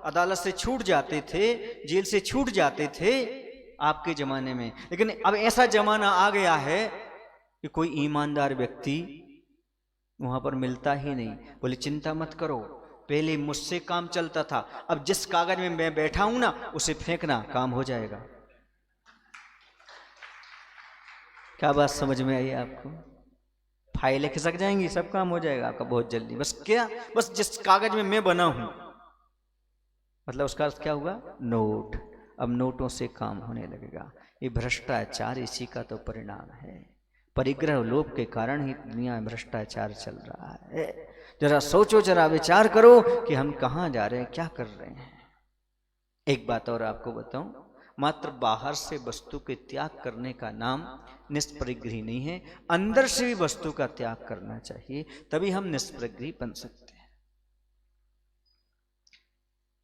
अदालत से छूट जाते थे, जेल से छूट जाते थे आपके जमाने में। लेकिन अब ऐसा जमाना आ गया है कि कोई ईमानदार व्यक्ति वहां पर मिलता ही नहीं। बोले चिंता मत करो, पहले मुझसे काम चलता था, अब जिस कागज में मैं बैठा हूं ना उसे फेंकना, काम हो जाएगा। क्या बात समझ में आई आपको? फाइलें खिसक जाएंगी, सब काम हो जाएगा आपका बहुत जल्दी। बस क्या, बस जिस कागज में मैं बना हूं, मतलब उसका अर्थ क्या हुआ? नोट। अब नोटों से काम होने लगेगा। ये भ्रष्टाचार इसी का तो परिणाम है। परिग्रह लोभ के कारण ही दुनिया में भ्रष्टाचार चल रहा है। जरा सोचो, जरा विचार करो कि हम कहाँ जा रहे हैं, क्या कर रहे हैं। एक बात और आपको बताऊं, मात्र बाहर से वस्तु के त्याग करने का नाम निष्परिग्रही नहीं है। अंदर से भी वस्तु का त्याग करना चाहिए, तभी हम निष्परिग्रही बन सकते हैं।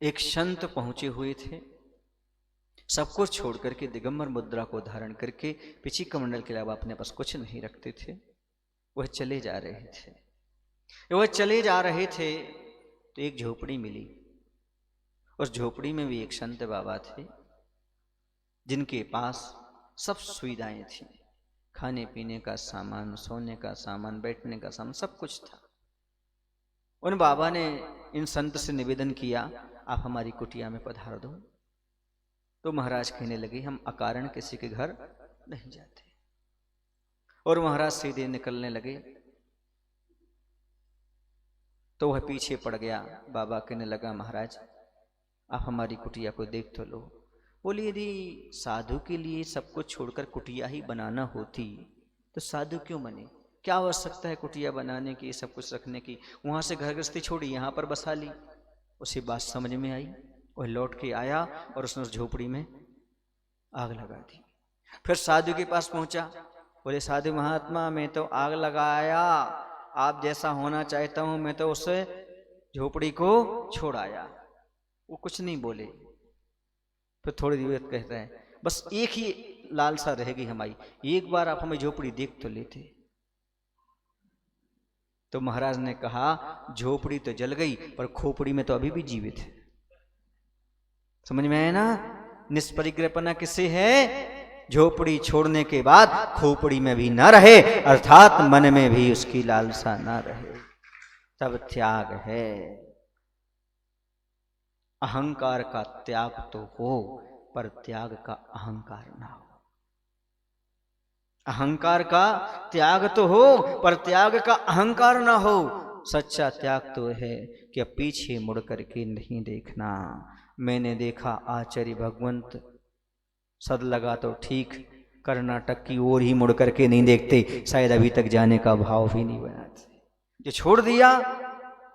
एक संत पहुंचे हुए थे, सब कुछ छोड़ करके दिगंबर मुद्रा को धारण करके, पिछी कमंडल के अलावा अपने पास कुछ नहीं रखते थे। वह चले जा रहे थे। वह चले जा रहे थे तो एक झोपड़ी मिली। उस झोपड़ी में भी एक संत बाबा थे, जिनके पास सब सुविधाएं थी, खाने पीने का सामान, सोने का सामान, बैठने का सामान, सब कुछ था। उन बाबा ने इन संत से निवेदन किया, आप हमारी कुटिया में पधार दो। तो महाराज कहने लगे, हम अकारण किसी के घर नहीं जाते। और महाराज सीधे निकलने लगे तो वह पीछे पड़ गया। बाबा कहने लगा, महाराज आप हमारी कुटिया को देख तो लो। बोले, यदि साधु के लिए सब कुछ छोड़कर कुटिया ही बनाना होती तो साधु क्यों बने? क्या आवश्यकता है कुटिया बनाने की, सब कुछ रखने की? वहां से घर गृहस्थी छोड़ी, यहाँ पर बसा ली। उसे बात समझ में आई, वह लौट के आया और उसने उस झोपड़ी में आग लगा दी। फिर साधु के पास पहुंचा, बोले, साधु महात्मा मैं तो आग लगाया, आप जैसा होना चाहता हूं मैं तो उस झोपड़ी को छोड़ आया। वो कुछ नहीं बोले। फिर थोड़ी देर कहता है, बस एक ही लालसा रहेगी हमारी, एक बार आप हमें झोपड़ी देख तो लेते। तो महाराज ने कहा, झोपड़ी तो जल गई पर खोपड़ी में तो अभी भी जीवित है। समझ में आया ना? निष्परिग्रहपना किससे है? झोपड़ी छोड़ने के बाद खोपड़ी में भी ना रहे, अर्थात मन में भी उसकी लालसा ना रहे, तब त्याग है। अहंकार का त्याग तो हो, पर त्याग का अहंकार ना हो। अहंकार का त्याग तो हो, पर त्याग का अहंकार ना हो। सच्चा त्याग तो है कि अब पीछे मुड़ करके नहीं देखना। मैंने देखा आचार्य भगवंत सद लगा तो ठीक, कर्नाटक की ओर ही मुड़ करके नहीं देखते, शायद अभी तक जाने का भाव भी नहीं बनाते। जो छोड़ दिया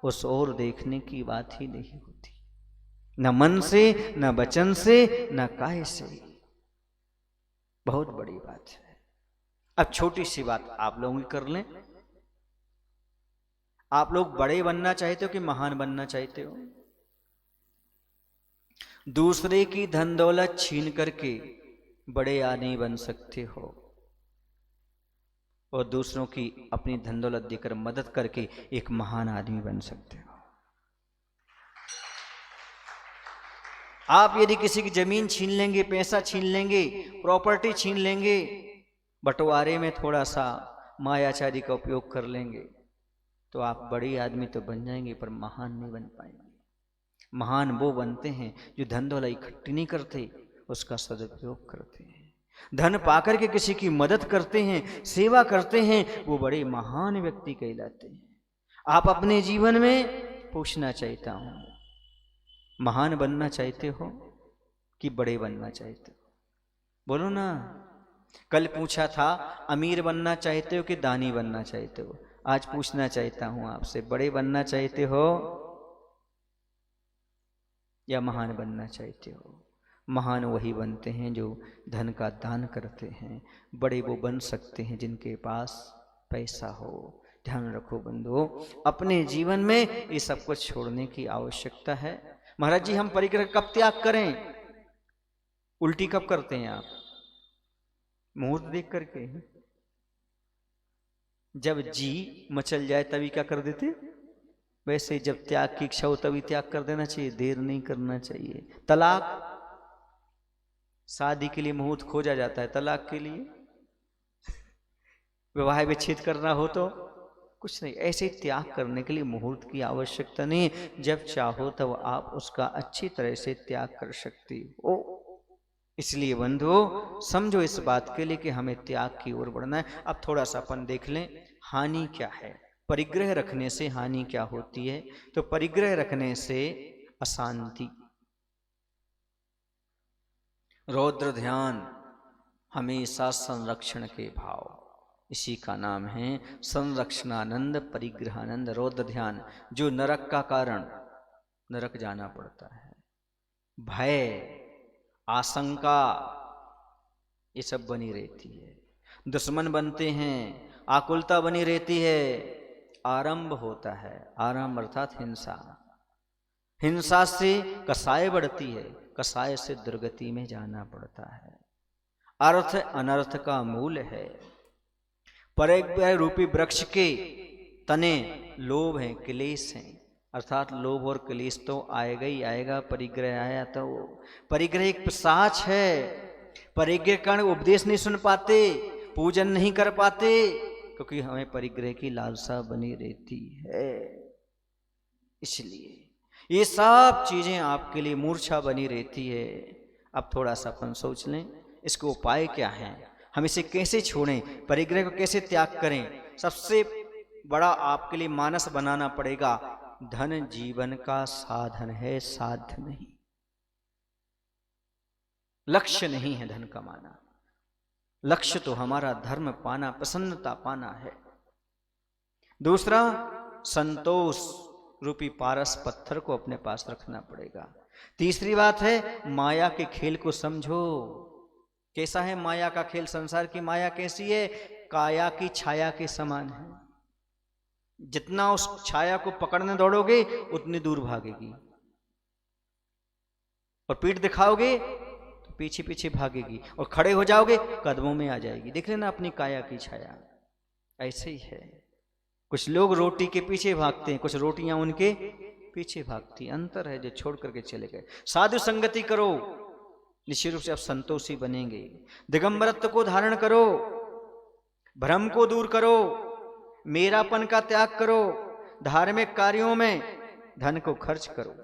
उस ओर देखने की बात ही नहीं होती, न मन से, न वचन से, न काय से। बहुत बड़ी बात है। अब छोटी सी बात आप लोग कर लें। आप लोग बड़े बनना चाहते हो कि महान बनना चाहते हो? दूसरे की धन दौलत छीन करके बड़े आदमी बन सकते हो, और दूसरों की अपनी धन दौलत देकर मदद करके एक महान आदमी बन सकते हो। आप यदि किसी की जमीन छीन लेंगे, पैसा छीन लेंगे, प्रॉपर्टी छीन लेंगे, बंटवारे में थोड़ा सा मायाचारी का उपयोग कर लेंगे, तो आप बड़े आदमी तो बन जाएंगे पर महान नहीं बन पाएंगे। महान वो बनते हैं जो धन दौलत इकट्ठी नहीं करते, उसका सदुपयोग करते हैं। धन पाकर के किसी की मदद करते हैं, सेवा करते हैं, वो बड़े महान व्यक्ति कहलाते हैं। आप अपने जीवन में पूछना चाहता हूं, महान बनना चाहते हो कि बड़े बनना चाहते हो? बोलो ना। कल पूछा था, अमीर बनना चाहते हो कि दानी बनना चाहते हो? आज पूछना चाहता हूं आपसे, बड़े बनना चाहते हो या महान बनना चाहते हो? महान वही बनते हैं जो धन का दान करते हैं। बड़े वो बन सकते हैं जिनके पास पैसा हो। ध्यान रखो बंधुओं, अपने जीवन में ये सब कुछ छोड़ने की आवश्यकता है। महाराज जी, हम परिग्रह कब त्याग करें? उल्टी कब करते हैं आप? मुहूर्त देख करके? जब जी मचल जाए तभी क्या कर देते, वैसे जब त्याग की इच्छा हो तभी त्याग कर देना चाहिए, देर नहीं करना चाहिए। तलाक, शादी के लिए मुहूर्त खोजा जाता है, तलाक के लिए विवाह विच्छेद करना हो तो कुछ नहीं, ऐसे त्याग करने के लिए मुहूर्त की आवश्यकता नहीं। जब चाहो तब आप उसका अच्छी तरह से त्याग कर सकती हो। इसलिए बंधुओं समझो इस बात के लिए कि हमें त्याग की ओर बढ़ना है। अब थोड़ा सा अपन देख लें हानि क्या है, परिग्रह रखने से हानि क्या होती है। तो परिग्रह रखने से अशांति, रौद्र ध्यान, हमेशा संरक्षण के भाव, इसी का नाम है संरक्षणानंद परिग्रहानंद। रौद्र ध्यान जो नरक का कारण, नरक जाना पड़ता है, भय, आशंका, ये सब बनी रहती है, दुश्मन बनते हैं, आकुलता बनी रहती है, आरंभ होता है, आरंभ अर्थात हिंसा, हिंसा से कसाय बढ़ती है, कसाय से दुर्गति में जाना पड़ता है। अर्थ अनर्थ का मूल है। परिग्रह रूपी वृक्ष के तने लोभ हैं, क्लेश हैं, अर्थात लोभ और क्लेश तो आएगा ही आएगा। परिग्रह आया तो परिग्रह एक पिशाच है। परिग्रह कारण उपदेश नहीं सुन पाते, पूजन नहीं कर पाते, क्योंकि हमें परिग्रह की लालसा बनी रहती है। इसलिए ये सब चीजें आपके लिए मूर्छा बनी रहती है। अब थोड़ा सा अपन सोच लें इसको उपाय क्या है, हम इसे कैसे छोड़ें, परिग्रह को कैसे त्याग करें। सबसे बड़ा आपके लिए मानस बनाना पड़ेगा, धन जीवन का साधन है, साध्य नहीं, लक्ष्य नहीं है धन कमाना। लक्ष्य तो हमारा धर्म पाना, प्रसन्नता पाना है। दूसरा, संतोष रूपी पारस पत्थर को अपने पास रखना पड़ेगा। तीसरी बात है, माया के खेल को समझो। कैसा है माया का खेल, संसार की माया कैसी है, काया की छाया के समान है। जितना उस छाया को पकड़ने दौड़ोगे उतनी दूर भागेगी, और पीठ दिखाओगे तो पीछे पीछे भागेगी, और खड़े हो जाओगे कदमों में आ जाएगी। देख लेना अपनी काया की छाया। ऐसे ही है, कुछ लोग रोटी के पीछे भागते हैं, कुछ रोटियां उनके पीछे भागती। अंतर है जो छोड़ करके चले गए। साधु संगति करो, निश्चित रूप से आप संतोषी बनेंगे। दिगंबरत्व को धारण करो, भ्रम को दूर करो, मेरापन का त्याग करो, धार्मिक कार्यों में धन को खर्च करो।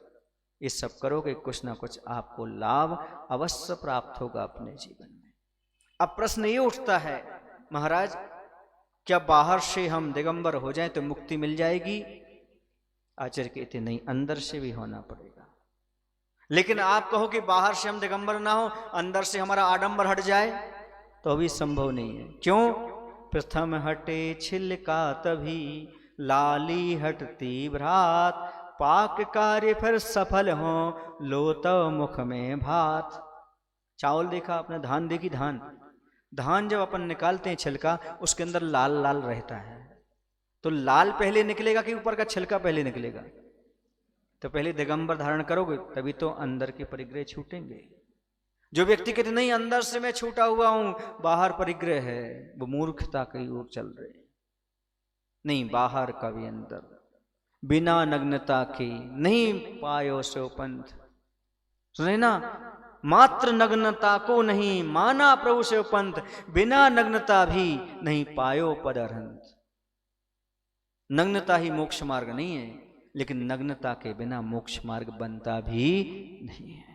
ये सब करोगे कुछ ना कुछ आपको लाभ अवश्य प्राप्त होगा अपने जीवन में। अब प्रश्न ये उठता है, महाराज क्या बाहर से हम दिगंबर हो जाएं तो मुक्ति मिल जाएगी? आचार्य कहते नहीं, अंदर से भी होना पड़ेगा। लेकिन आप कहो कि बाहर से हम दिगंबर ना हो, अंदर से हमारा आडंबर हट जाए, तो अभी संभव नहीं है। क्यों? प्रथम हटे छिलका तभी लाली हटती भ्रात, पाक कार्य फिर सफल हो लो तो मुख में भात। चावल देखा आपने, धान देखी, धान धान जब अपन निकालते हैं छिलका, उसके अंदर लाल लाल रहता है, तो लाल पहले निकलेगा कि ऊपर का छिलका पहले निकलेगा? तो पहले दिगंबर धारण करोगे तभी तो अंदर के परिग्रह छूटेंगे। जो व्यक्ति कहते नहीं अंदर से मैं छूटा हुआ हूं, बाहर परिग्रह है, वो मूर्खता की ओर चल रहे। नहीं, बाहर का भी अंदर, बिना नग्नता के नहीं पायो सो पंथ। सुने ना, मात्र नग्नता को नहीं माना प्रभु से पंथ, बिना नग्नता भी नहीं पायो पद अरहंत। नग्नता ही मोक्ष मार्ग नहीं है, लेकिन नग्नता के बिना मोक्ष मार्ग बनता भी नहीं है।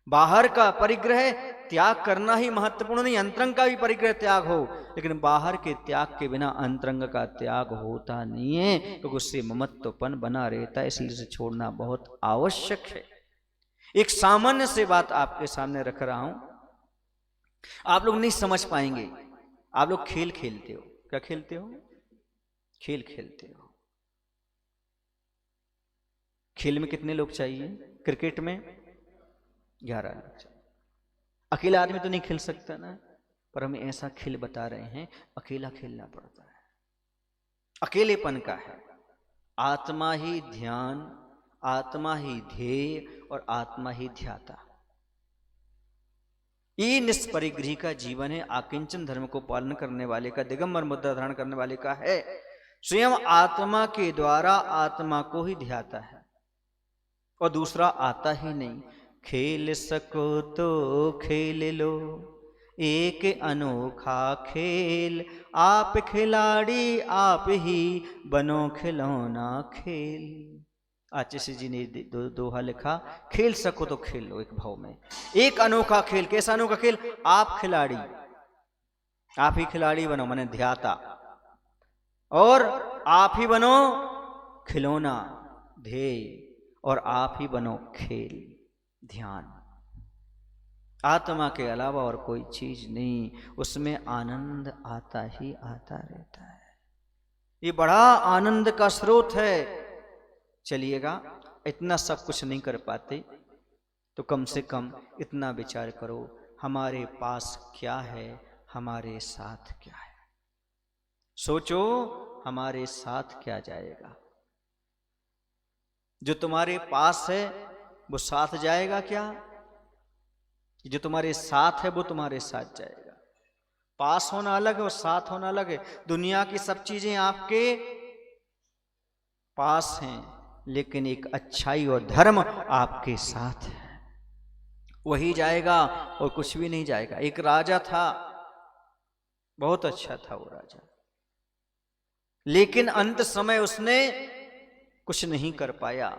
बाहर का परिग्रह त्याग करना ही महत्वपूर्ण नहीं, अंतरंग का भी परिग्रह त्याग हो, लेकिन बाहर के त्याग के बिना अंतरंग का त्याग होता नहीं है, क्योंकि उससे ममत्वपन बना रहता है, इसलिए इसे छोड़ना बहुत आवश्यक है। एक सामान्य से बात आपके सामने रख रहा हूं, आप लोग नहीं समझ पाएंगे। आप लोग खेल खेलते हो, क्या खेलते हो? खेल खेलते हो। खेल में कितने लोग चाहिए? क्रिकेट में 11 लोग चाहिए। अकेला आदमी तो नहीं खेल सकता ना, पर हम ऐसा खेल बता रहे हैं, अकेला खेलना पड़ता है। अकेलेपन का है, आत्मा ही ध्यान, आत्मा ही ध्येय और आत्मा ही ध्याता। ये निष्परिग्रही का जीवन है, आकिंचन धर्म को पालन करने वाले का, दिगंबर मुद्रा धारण करने वाले का है। स्वयं आत्मा के द्वारा आत्मा को ही ध्याता है और दूसरा आता ही नहीं। खेल सको तो खेल लो एक अनोखा खेल, आप खिलाड़ी आप ही बनो खिलौना खेल। आचार्य जी ने दोहा लिखा, खेल सको तो खेल लो एक भाव में, एक अनोखा खेल। कैसा अनोखा खेल? आप खिलाड़ी, आप ही खिलाड़ी बनो माने ध्याता, और आप ही बनो खिलौना ध्येय, और आप ही बनो खेल ध्यान। आत्मा के अलावा और कोई चीज नहीं, उसमें आनंद आता ही आता रहता है। ये बड़ा आनंद का स्रोत है। चलिएगा, इतना सब कुछ नहीं कर पाते तो कम से कम इतना विचार करो, हमारे पास क्या है, हमारे साथ क्या है। सोचो हमारे साथ क्या जाएगा। जो तुम्हारे पास है वो साथ जाएगा क्या? जो तुम्हारे साथ है वो तुम्हारे साथ जाएगा। पास होना अलग है और साथ होना अलग है। दुनिया की सब चीजें आपके पास हैं, लेकिन एक अच्छाई और धर्म आपके साथ है, वही जाएगा और कुछ भी नहीं जाएगा। एक राजा था, बहुत अच्छा था वो राजा, लेकिन अंत समय उसने कुछ नहीं कर पाया,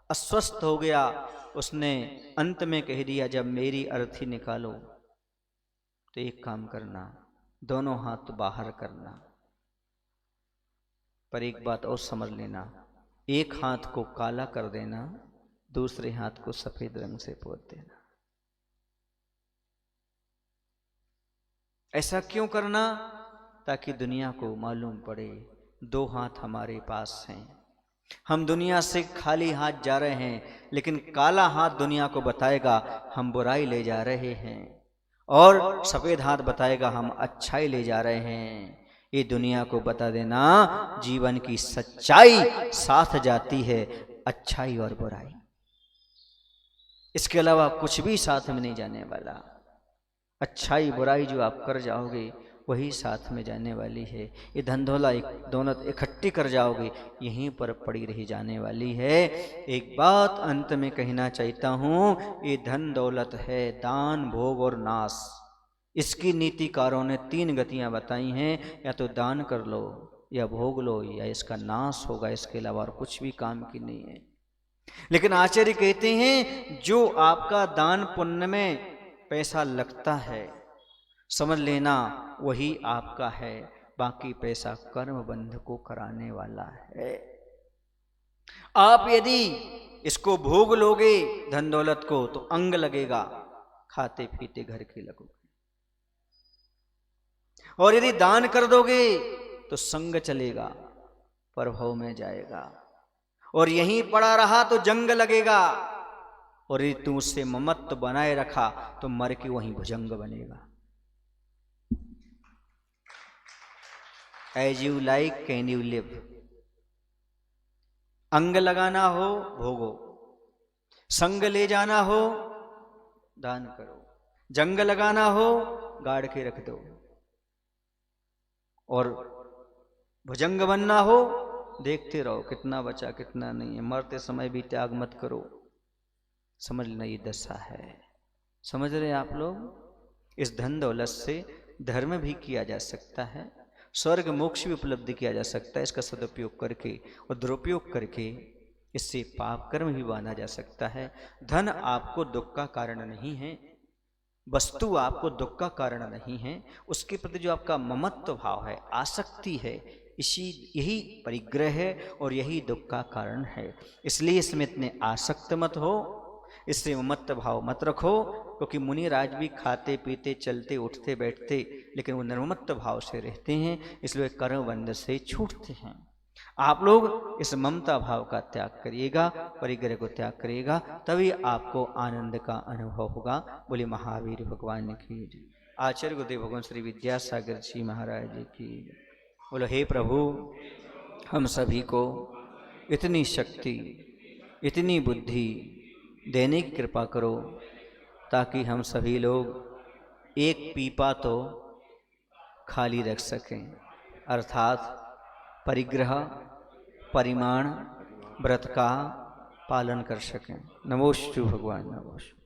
अस्वस्थ हो गया। उसने अंत में कह दिया, जब मेरी अर्थी निकालो तो एक काम करना, दोनों हाथ बाहर करना, पर एक बात और समझ लेना, एक हाथ को काला कर देना, दूसरे हाथ को सफेद रंग से पोत देना। ऐसा क्यों करना? ताकि दुनिया को मालूम पड़े दो हाथ हमारे पास हैं। हम दुनिया से खाली हाथ जा रहे हैं, लेकिन काला हाथ दुनिया को बताएगा हम बुराई ले जा रहे हैं, और सफेद हाथ बताएगा हम अच्छाई ले जा रहे हैं। ये दुनिया को बता देना, जीवन की सच्चाई साथ जाती है, अच्छाई और बुराई, इसके अलावा कुछ भी साथ में नहीं जाने वाला। अच्छाई बुराई जो आप कर जाओगे वही साथ में जाने वाली है। ये धन दौलत इकट्ठी कर जाओगे, यहीं पर पड़ी रही जाने वाली है। एक बात अंत में कहना चाहता हूं, ये धन दौलत है दान भोग और नाश। इसकी नीतिकारों ने 3 गतियां बताई हैं, या तो दान कर लो या भोग लो या इसका नाश होगा, इसके अलावा और कुछ भी काम की नहीं है। लेकिन आचार्य कहते हैं, जो आपका दान पुण्य में पैसा लगता है, समझ लेना वही आपका है, बाकी पैसा कर्म बंध को कराने वाला है। आप यदि इसको भोग लोगे धन दौलत को तो अंग लगेगा, खाते पीते घर के लगोगे, और यदि दान कर दोगे तो संग चलेगा, प्रभाव में जाएगा, और यहीं पड़ा रहा तो जंग लगेगा, और यदि तू उससे ममत्व बनाए रखा तो मर के वहीं भुजंग बनेगा। As you like can you live। अंग लगाना हो भोगो, संग ले जाना हो दान करो, जंग लगाना हो गाड़ के रख दो, और भुजंग बनना हो देखते रहो कितना बचा कितना नहीं है। मरते समय भी त्याग मत करो। समझ लेना ये दशा है। समझ रहे आप लोग? इस धन दौलत से धर्म भी किया जा सकता है, स्वर्ग मोक्ष भी उपलब्ध किया जा सकता है, इसका सदुपयोग करके, और दुरुपयोग करके इससे पाप कर्म भी बांधा जा सकता है। धन आपको दुख का कारण नहीं है, वस्तु आपको दुख का कारण नहीं है, उसके प्रति जो आपका ममत्व भाव है, आसक्ति है, यही परिग्रह है और यही दुख का कारण है। इसलिए इसमें इतने आसक्त मत हो, इससे ममत्व भाव मत रखो, क्योंकि मुनि राज भी खाते पीते चलते उठते बैठते, लेकिन वो निर्ममत्व भाव से रहते हैं, इसलिए कर्म बंध से छूटते हैं। आप लोग इस ममता भाव का त्याग करिएगा, परिग्रह को त्याग करिएगा, तभी आपको आनंद का अनुभव होगा। बोले महावीर भगवान की, आचार्य गुरुदेव भगवान श्री विद्यासागर जी महाराज जी की। बोलो हे प्रभु, हम सभी को इतनी शक्ति इतनी बुद्धि देने की कृपा करो, ताकि हम सभी लोग एक पीपा तो खाली रख सकें, अर्थात परिग्रह परिमाण व्रत का पालन कर सकें। नमोस्तु भगवान, नमोस्तु।